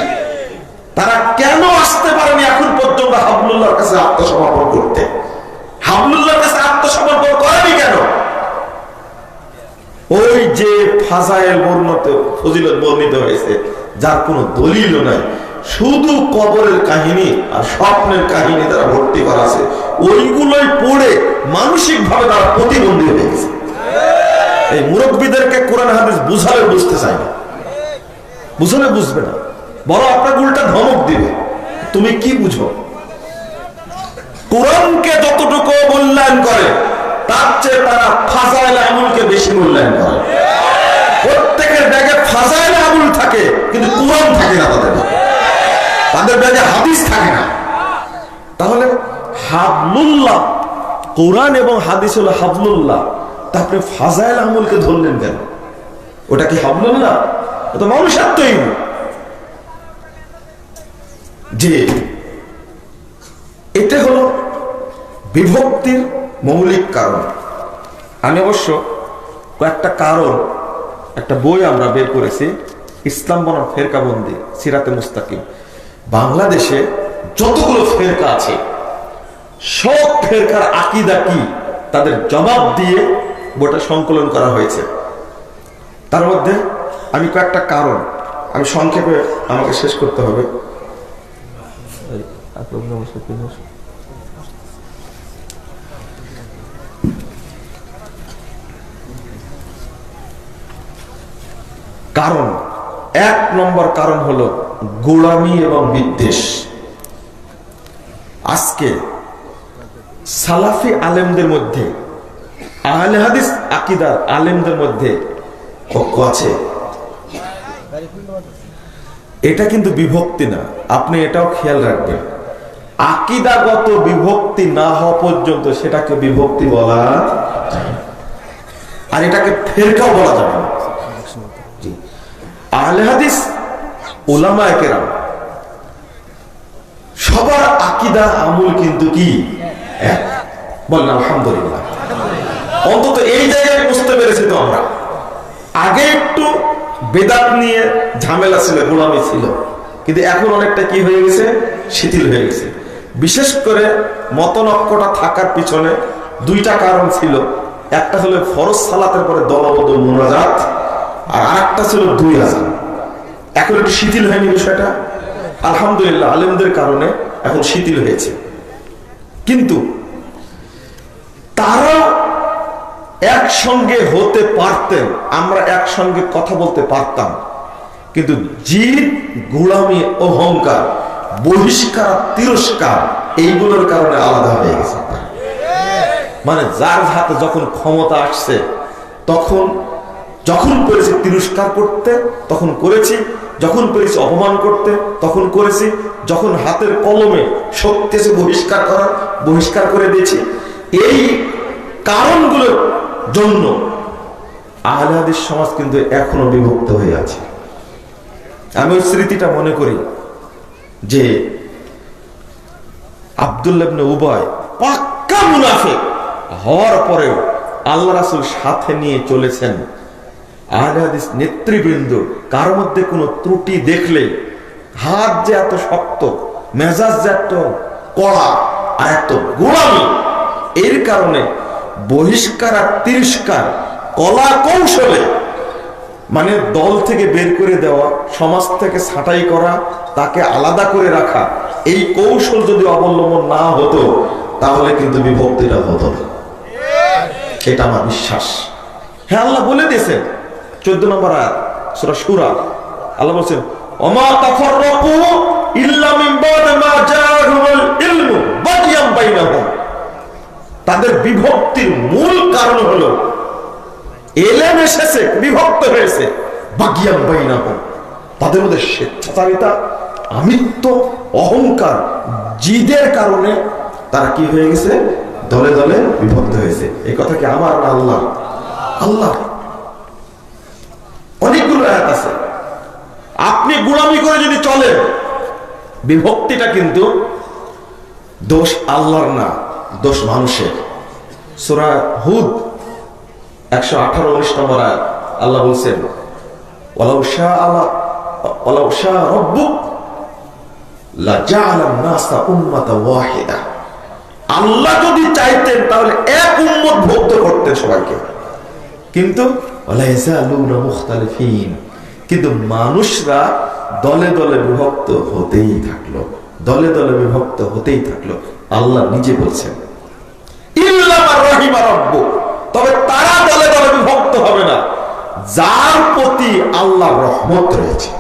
তারা কেন আসতে পারেনি এখন পর্যন্ত হাবলুল্লাহর কাছে আত্মসমর্পণ করতে? হাবলুল্লাহর কাছে আত্মসমর্পণ করেনি কেন? ওই যে ফাজাইল বর্ণিত, ফজিলত বর্ণিত হয়েছে, যার কোনো দলিল নাই, শুধু কবরের কাহিনী আর স্বপ্নের কাহিনী তারা ভর্তি করা আছে, ওইগুলোই পড়ে মানসিক ভাবে তারা প্রতিবন্ধী হয়ে গেছে। এই মুরব্বীদেরকে কোরআন হাদিস বুঝালে বুঝতে চায় না, বুঝালে বুঝবে না, বড় আপনার উল্টা ধমক দিবে। তুমি কি বুঝো? কোরআনকে যতটুকু মূল্যায়ন করে তার চেয়ে তারা ফাজাইল আমলকে বেশি মূল্যায়ন করে। প্রত্যেকের ব্যাগে ফাজাইল আমল থাকে, কিন্তু কোরআন থাকে না তাদের ব্যাগে হাদিস থাকে না। তাহলে হাবলুল্লাহ, কোরআন এবং হাদিস হলো হাবলুল্লাহ, তা আপনি ফাজাইল আমলকে ধরলেন কেন? ওটা কি হাবলুল্লাহ? ওটা মানুষের তৈরি। যে এটা হলো বিভক্তির মৌলিক কারণ। আমি অবশ্য কয়েকটা কারণ, একটা বই আমরা বের করেছি, ইসলাম বনাম ফেরকাবন্দি, সিরাতে মুস্তাকিম। বাংলাদেশে যতগুলো ফেরকা আছে সব ফেরকার আকীদা কি তাদের জবাব দিয়ে বইটা সংকলন করা হয়েছে। তার মধ্যে আমি কয়েকটা কারণ, আমি সংক্ষেপে, আমাকে শেষ করতে হবে। কারণ, এক নম্বর কারণ হলো গোলামি এবং বিদ্বেষ। আজকে সালাফি আলেমদের মধ্যে, আহলে হাদিস আকীদার আলেমদের মধ্যে ঐক্য আছে। এটা কিন্তু বিভক্তি না, আপনি এটাও খেয়াল রাখবেন। আকীদাগত বিভক্তি না হওয়া পর্যন্ত সেটাকে বিভক্তি বলা যায় না, আর এটাকে ফেরকাও বলা যাবে না। আহলে হাদিস উলামায়ে কেরাম সবার আকীদা আমল কিন্তু কি এক? বলেন আলহামদুলিল্লাহ। অন্তত এই জায়গায় বুঝতে পেরেছি তো আমরা। আগে একটু বেদাত নিয়ে ঝামেলা ছিল, গোলামি ছিল, কিন্তু এখন অনেকটা কি হয়ে গেছে, শিথিল হয়ে গেছে। বিশেষ করে মতনৈক্যটা থাকার পিছনে দুইটা কারণ ছিল। একটা হলো ফরজ সালাতের পরে দলবদ্ধ মুনাজাত, আর আরেকটা ছিল 2 আযান। এখন একটু শিথিল হয়নি বিষয়টা, আলহামদুলিল্লাহ আলেমদের কারণে এখন শিথিল হয়েছে। কিন্তু তারা একসঙ্গে হতে পারতেন, আমরা একসঙ্গে কথা বলতে পারতাম, কিন্তু জিদ, গোলামি, অহংকার, বহিষ্কার, তিরস্কার এইগুলোর কারণে আলাদা হয়ে গেছে। মানে যার হাতে যখন ক্ষমতা আসছে যখন পেরেছি তিরস্কার করতে তখন করেছি, যখন পেরেছি অপমান করতে তখন করেছি, যখন হাতের কলমে শক্তি এসে বহিষ্কার করে দিয়েছি। এই কারণগুলোর জন্য আহলে হাদিস সমাজ কিন্তু এখনো বিভক্ত হয়ে আছে। আমি ওই স্মৃতিটা মনে করি যে আব্দুল্লাহ ইবনে উবাই পাক্কা মুনাফিক হওয়ার পরেও আল্লাহ রাসূল সাথে নিয়ে চলেছেন। আহলে হাদিস নেতৃবৃন্দ কার মধ্যে কোনো ত্রুটি দেখলে হাত যে এত শক্ত, মেজাজ যে এত কড়া আর এত গোলামি, এর কারণে বহিষ্কার আর তিরস্কার কলা কৌশলে, মানে দল থেকে বের করে দেওয়া, সমাজ থেকে ছাঁটাই করা, তাকে আলাদা করে রাখা, এই কৌশল যদি অবলম্বন না হতো তাহলে কিন্তু বিভক্তিটা হতো না, এটা আমার বিশ্বাস। হ্যাঁ, আল্লাহ বলে দিয়েছেন 14 নম্বর আয়াত সূরা সূরা, আল্লাহ বলেছেন ওমা তাফাররাকু ইল্লা মিন বাদি মা জাআহুমুল ইলমু বাগিয়াম বাইনাহুম। তাদের বিভক্তির মূল কারণ হলো ইলম এসেছে, বিভক্ত হয়েছে, বাগিয়াম বাইনাহুম, তাদের মধ্যে স্বেচ্ছাচারিতা, আমিত্ব, অহংকার, জিদের কারণে তারা কি হয়ে গেছে? দলে দলে বিভক্ত হয়েছে। এই কথা কি আমার না আল্লাহ? আল্লাহ। অনেকগুলো আয়াত আছে। আপনি গোলামি করে যদি চলেন, বিভক্তিটা কিন্তু দোষ আল্লাহর না, দোষ মানুষের। সূরা হুদ 118-19 নম্বর আয়াত আল্লাহ বলছেন ওয়ালাউ শা রাব্বুক লাজাআলান নাসা উম্মাতান ওয়াহিদা। আল্লাহ যদি চাইতেন তাহলে এক উম্মত ভক্ত করতেন সবাইকে, কিন্তু ওয়ালা ইয়াযালুনা মুখতালিফিন, কিন্তু মানুষরা দলে দলে বিভক্ত হতেই থাকলো, দলে দলে বিভক্ত হতেই থাকলো। আল্লাহ নিজে বলছেন ইল্লা মান রাহিমা রাব্বুক, তবে তারা দলে দলে বিভক্ত হবে না যার প্রতি আল্লাহর রহমত রয়েছে।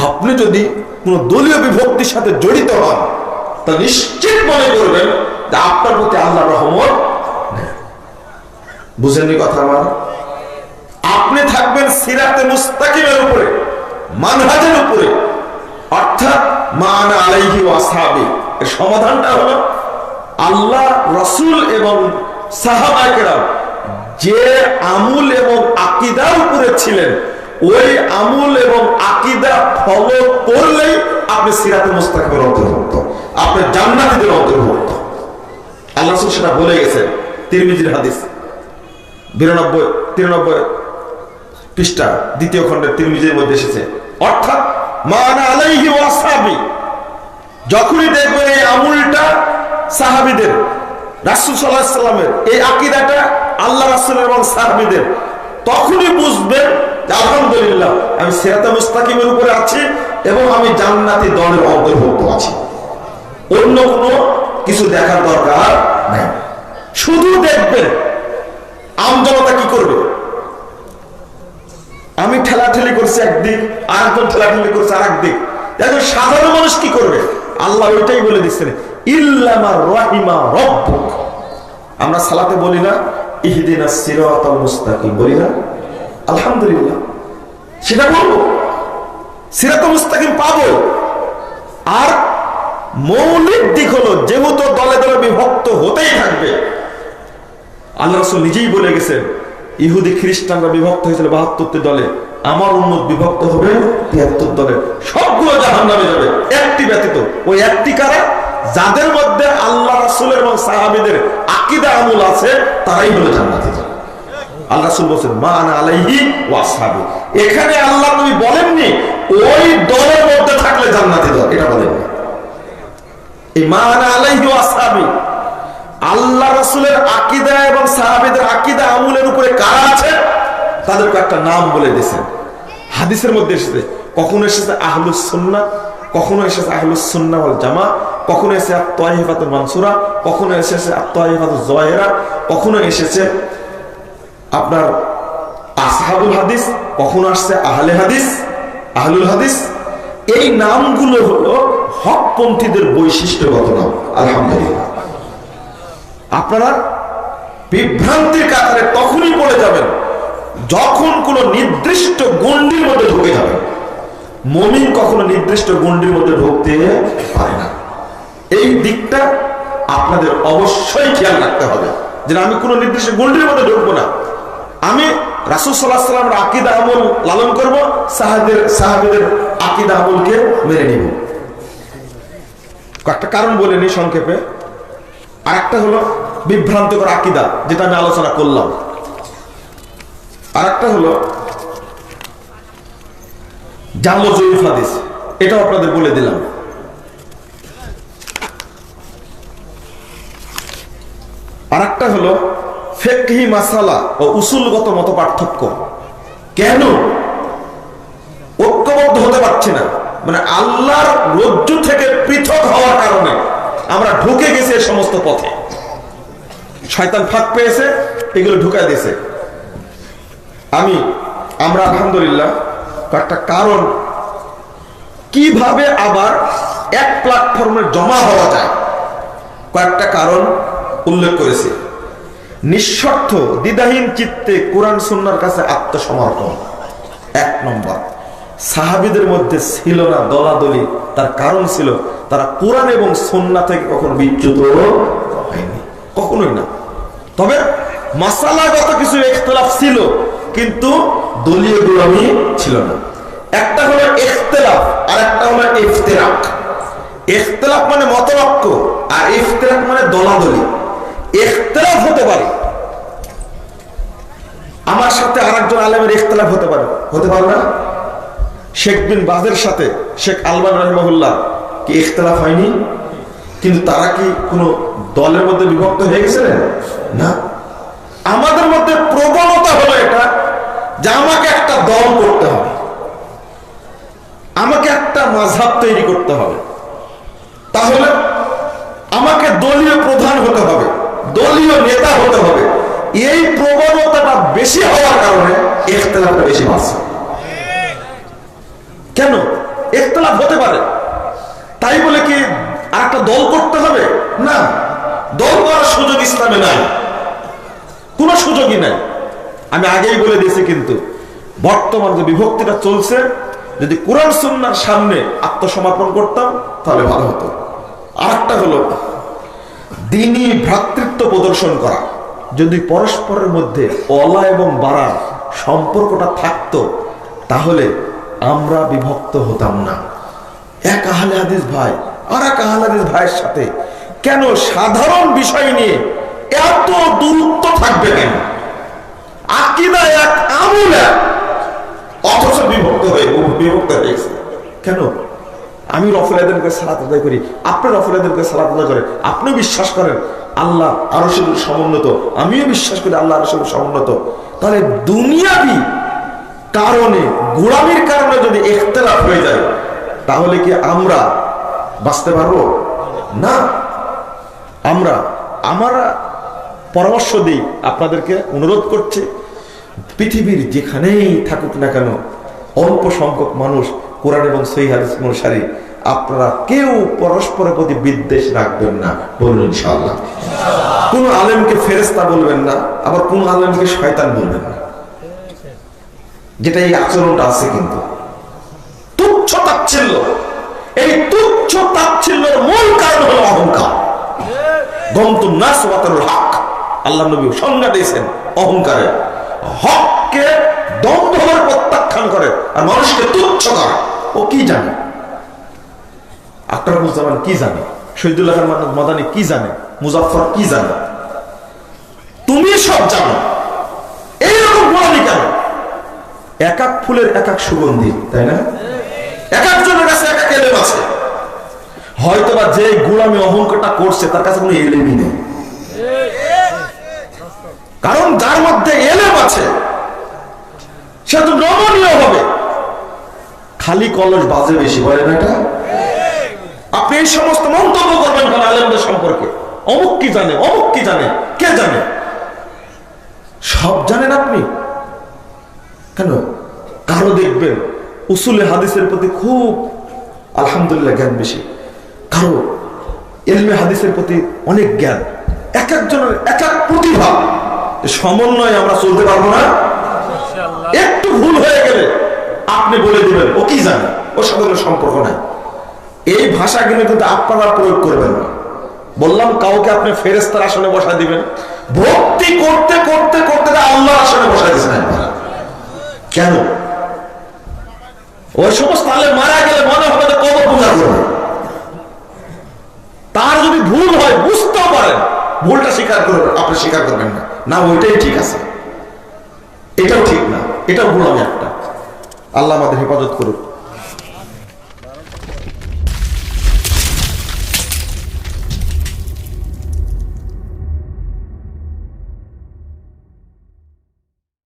আপনি যদি কোন দলীয় বিভক্তির সাথে জড়িত হন তা নিশ্চিত মনে করবেন যে আপনার প্রতি আল্লাহর রহমত নেই। বুঝেননি কথা আমার? আপনি থাকবেন সিরাতে মুস্তাকিমের উপরে, মানহাজের উপরে, অর্থাৎ মান আলাইহি ওয়া আসহাবি। এর সমাধানটা হলো আল্লাহ, রাসূল এবং সাহাবায়ে কেরাম যে আমল এবং আকীদার উপরে ছিলেন, ওই আমল এবং আকীদা ফলো করলেই আপনি সিরাতে মুস্তাকিমের অন্তর্ভুক্ত, আপনি জান্নাতীদের অন্তর্ভুক্ত। আল্লাহ রাসূল সেটা বলে গেছেন। তিরমিজির হাদিস 93 পৃষ্ঠা 2য় খণ্ডের তিরমিজির মধ্যে এসেছে, অর্থাৎ মান আলাইহি ওয়া আসহাবি। যখনই দেখবেন এই আমলটা সাহাবীদের, রাসূল সাল্লাল্লাহু আলাইহি সাল্লামের, এই আকীদাটা আল্লাহ রাসূল এবং সাহাবীদের, তখনই বুঝবেন যে আলহামদুলিল্লাহ আমি সিরাতে মুস্তাকিমের উপরে আছি এবং আমি জান্নাতি দলের অন্তর্ভুক্ত আছি। অন্য কোনো কিছু দেখার দরকার নাই। শুধু দেখবেন আমজনতা কি করবে। আমি ঠেলাঠেলি করছি একদিক, আরেকজন ঠেলাঠেলি করছে আরেক দিক, এখন সাধারণ মানুষ কি করবে? আল্লাহ ওইটাই বলে দিচ্ছেন ইল্লা মা রাহিমা রাব্বুক। আমরা সালাতে বলি না ইহদিনাস সিরাতাল মুস্তাকিম, বলি না? আলহামদুলিল্লাহ, সেটা বলবো, সিরাতাল মুস্তাকিম পাবো। আর মৌলিক দিক হলো যেহেতু দলে দলে বিভক্ত হতেই থাকবে, আল্লাহ রাসূল নিজেই বলে গেছেন ইহুদি খ্রিস্টানরা বিভক্ত হয়েছিল 72টি দলে, আমার উম্মত বিভক্ত হবে 73 দলে, সবগুলো জাহান্নামে যাবে, একটি ব্যতীত। ওই একটি কারা? যাদের মধ্যে আল্লাহ রাসূলের এবং সাহাবীদের আকীদা আমল আছে, তারাই হলো জান্নাতি। আল্লাহ রাসূল বলেন মা আনা আলাইহি ওয়া আসহাবি। এখানে আল্লাহ নবী বলেননি ওই দলের মধ্যে থাকলে জান্নাতি দল, এটা বলেননি। এই মা আনা আলাইহি ওয়া আসহাবি আল্লাহ রাসূলের আকীদা এবং সাহাবীদের আকীদা আমলের উপরে কারা আছে তাদেরকে একটা নাম বলে দিয়েছেন। হাদিসের মধ্যে এসেছে, কখনো এসেছে আহলুস সুন্নাহ, কখনো এসেছে আহলুস সুন্নাহ ওয়াল জামাআহ, কখনো এসেছে আত-তাইফাতুল মানসুরা, কখনো এসেছে আত-তাইফাতুজ যাহিরা, কখনো এসেছে আপনার আসহাবুল হাদিস, কখনো আসছে আহলে হাদিস, আহলুল হাদিস। এই নামগুলো হলো হকপন্থীদের বৈশিষ্ট্যগত নাম। আলহামদুলিল্লাহ, আপনারা বিভ্রান্তির কাতারে তখনই পড়ে যাবেন যখন কোন নির্দিষ্ট গণ্ডির মধ্যে ঢুকে যাবেন। মুমিন কখনো নির্দিষ্ট গণ্ডির মধ্যে ঢুকতে পারে না। এই দিকটা আপনাদের অবশ্যই খেয়াল রাখতে হবে যে আমি কোন নির্দিষ্ট গণ্ডির মধ্যে ঢুকবো না। আমি রাসূল সাল্লাল্লাহু আলাইহি ওয়াসাল্লামের আকীদা আমল লালন করব, সাহাবীদের আকীদা আমলকে মেনে নিব। কয়েকটা কারণ বলে নি সংক্ষেপে। আরেকটা হলো বিভ্রান্তিকর আকীদা, যেটা আমি আলোচনা করলাম। আরেকটা হলো জাল ও জয়ীফ হাদিস, এটাও আপনাদের বলে দিলাম। আরেকটা হলো ফিকহি মাসালা ও উসুলগত মত পার্থক্য। কেন ঐক্যবদ্ধ হতে পারছি না? মানে আল্লাহর রজ্জু থেকে পৃথক হওয়ার কারণে আমরা ঢুকে গেছি এই সমস্ত পথে। শয়তান ফাঁক পেয়েছে, এগুলো ঢুকায় দিয়েছে। আমরা আলহামদুলিল্লাহ একটা কারণ কিভাবে আবার এক প্ল্যাটফর্মে জমা হওয়া যায় কয়েকটা কারণ উল্লেখ করেছি। নিঃস্বার্থ দ্বিধাহীন চিত্তে কোরআন সুন্নাহর কাছে আত্মসমর্পণ 1 নম্বর। সাহাবীদের মধ্যে ছিল না দলাদলি, তার কারণ ছিল তারা কোরআন এবং সুন্নাহ থেকে কখনো বিচ্যুত হয়নি, কখনোই না। তবে মাসালাগত কিছু ইখতিলাফ ছিল, কিন্তু দলীয় গোলামি ছিল না। একটা হলো ইখতিলাফ আর একটা হলো ইফতিরাক। ইখতিলাফ মানে মতৈক্য আর ইফতিরাক মানে দলাদলি। ইখতিলাফ হতে পারে, আমার সাথে আরেকজন আলেমের ইখতিলাফ হতে পারে না? শেখ বিন বাজের সাথে শেখ আলবানী রাহিমাহুল্লাহ কি ইখতিলাফ হয়নি? কিন্তু তারা কি কোনো দলের মধ্যে বিভক্ত হয়ে গেছিলেন? না। আমাদের মধ্যে প্রবণতা হলো এটা যে আমাকে একটা দল করতে হবে, আমাকে একটা মাযহাব তৈরি করতে হবে, তাহলে আমাকে দলীয় প্রধান হতে হবে, দলীয় নেতা হতে হবে। এই প্রবণতাটা বেশি হওয়ার কারণে ইখতিলাফটা বেশি বাড়ছে। কেন? ইখতিলাফ হতে পারে, তাই বলে কি আরেকটা দল করতে হবে? না, দল করার সুযোগ ইসলামে নাই, কোনো সুযোগই নাই। আমি আগেই বলে দিয়েছি, কিন্তু বর্তমান যে বিভক্তিটা চলছে, যদি কোরআন সুন্নাহর সামনে আত্মসমর্পণ করতাম তাহলে ভালো হতো। আরেকটা হলো দ্বীনি ভ্রাতৃত্ব প্রদর্শন করা। যদি পরস্পরের মধ্যে অলা এবং বাড়ার সম্পর্কটা থাকতো তাহলে আমরা বিভক্ত হতাম না। এক আহলে হাদিস ভাই আর এক আহলে হাদিস ভাইয়ের সাথে কেন সাধারণ বিষয় নিয়ে এত দূরত্ব থাকবে? কেন? আকীদা এক, আমল এক, অথচ বিভক্ত হয়ে গেছে কেন? আমি রফুল আদমকে সালাত আদায় করি, আপনি রফুল আদমকে সালাত আদায় করেন, আপনি বিশ্বাস করেন আল্লাহ আরশের সমুন্নত, আমিও বিশ্বাস করি আল্লাহ আরশের সমুন্নত। তাহলে দুনিয়াবি কারণে, গোলামির কারণে যদি ইখতিলাফ হয়ে যায় তাহলে কি আমরা বাঁচতে পারবো না? আমরা পরামর্শ দিই, আপনাদেরকে অনুরোধ করছি, পৃথিবীর যেখানেই থাকুক না কেন অল্প সংখ্যক মানুষ কোরআন এবং সহিহ হাদিস অনুসারী, আপনারা কেউ পরস্পরের প্রতি বিদ্বেষ রাখবেন না, বলুন ইনশাআল্লাহ। কোন আলেমকে ফেরেশতা বলবেন না, আবার কোন আলেমকে শয়তান বলবেন না, যেটা এই আচরণটা আছে। কিন্তু তুচ্ছ তাচ্ছিল্য, এই তুচ্ছ তাচ্ছিল্যের মূল কারণ হলো অহংকার। গমতুন নাস ওয়া তারুল হক, আল্লাহ নবী সংজ্ঞা দিয়েছেন অহংকারে। হককে দ্বন্দ্বভাবে প্রত্যাখ্যান করে আর মানুষকে তুচ্ছ করে। ও কি জানে? আক্তারুজ্জামান কি জানে? শহীদুল্লাহ খান মাদানী কি জানে? মুজাফফর কি জানে? তুমি সব জানো। এইরকম গোলামি কেন? এক এক ফুলের এক এক সুগন্ধি, তাই না? এক একজনের কাছে এক এক এলেম আছে। হয়তোবা যে গোলামি অহংকারটা করছে তার কাছে কোনো এলেমই নেই, কারণ যার মধ্যে এলেম আছে সে তো নমনীয় হবে। খালি কলস বাজে বেশি, বলে না এটা? আপনি এই সমস্ত মন্তব্য করবেন কেন আলেমদের সম্পর্কে? অমুক কি জানে, অমুক কি জানে, কে জানে? সব জানেন আপনি কেন? কারো দেখবেন উসুলে হাদিসের প্রতি খুব আলহামদুলিল্লাহ জ্ঞান বেশি, কারো ইলমে হাদিসের প্রতি অনেক জ্ঞান। এক একজনের এক এক প্রতিভা, সমন্বয়ে আমরা চলতে পারবো না। একটু ভুল হয়ে গেলে আপনি বলে দিবেন ও কি জানে, ওর সাথে কোনো সম্পর্ক নাই। এই ভাষা কিন্তু আপনারা প্রয়োগ করবেন না। বললাম কাউকে আপনি ফেরেশতার আসনে বসা দিবেন, ভক্তি করতে করতে করতে আল্লাহর আসনে বসা দিয়েছেন আপনারা। কেন? ওই সমস্ত আলেম মারা গেলে মনে হবে যে কবর পূজা করবে। তার যদি ভুল হয় বুঝতেও পারেন, ভুলটা স্বীকার করবেন, আপনি স্বীকার করবেন না, না ওইটাই ঠিক আছে, এটাও ঠিক না, এটাও ভুল। আমি একটা, আল্লাহ আমাদের হেফাজত করুক।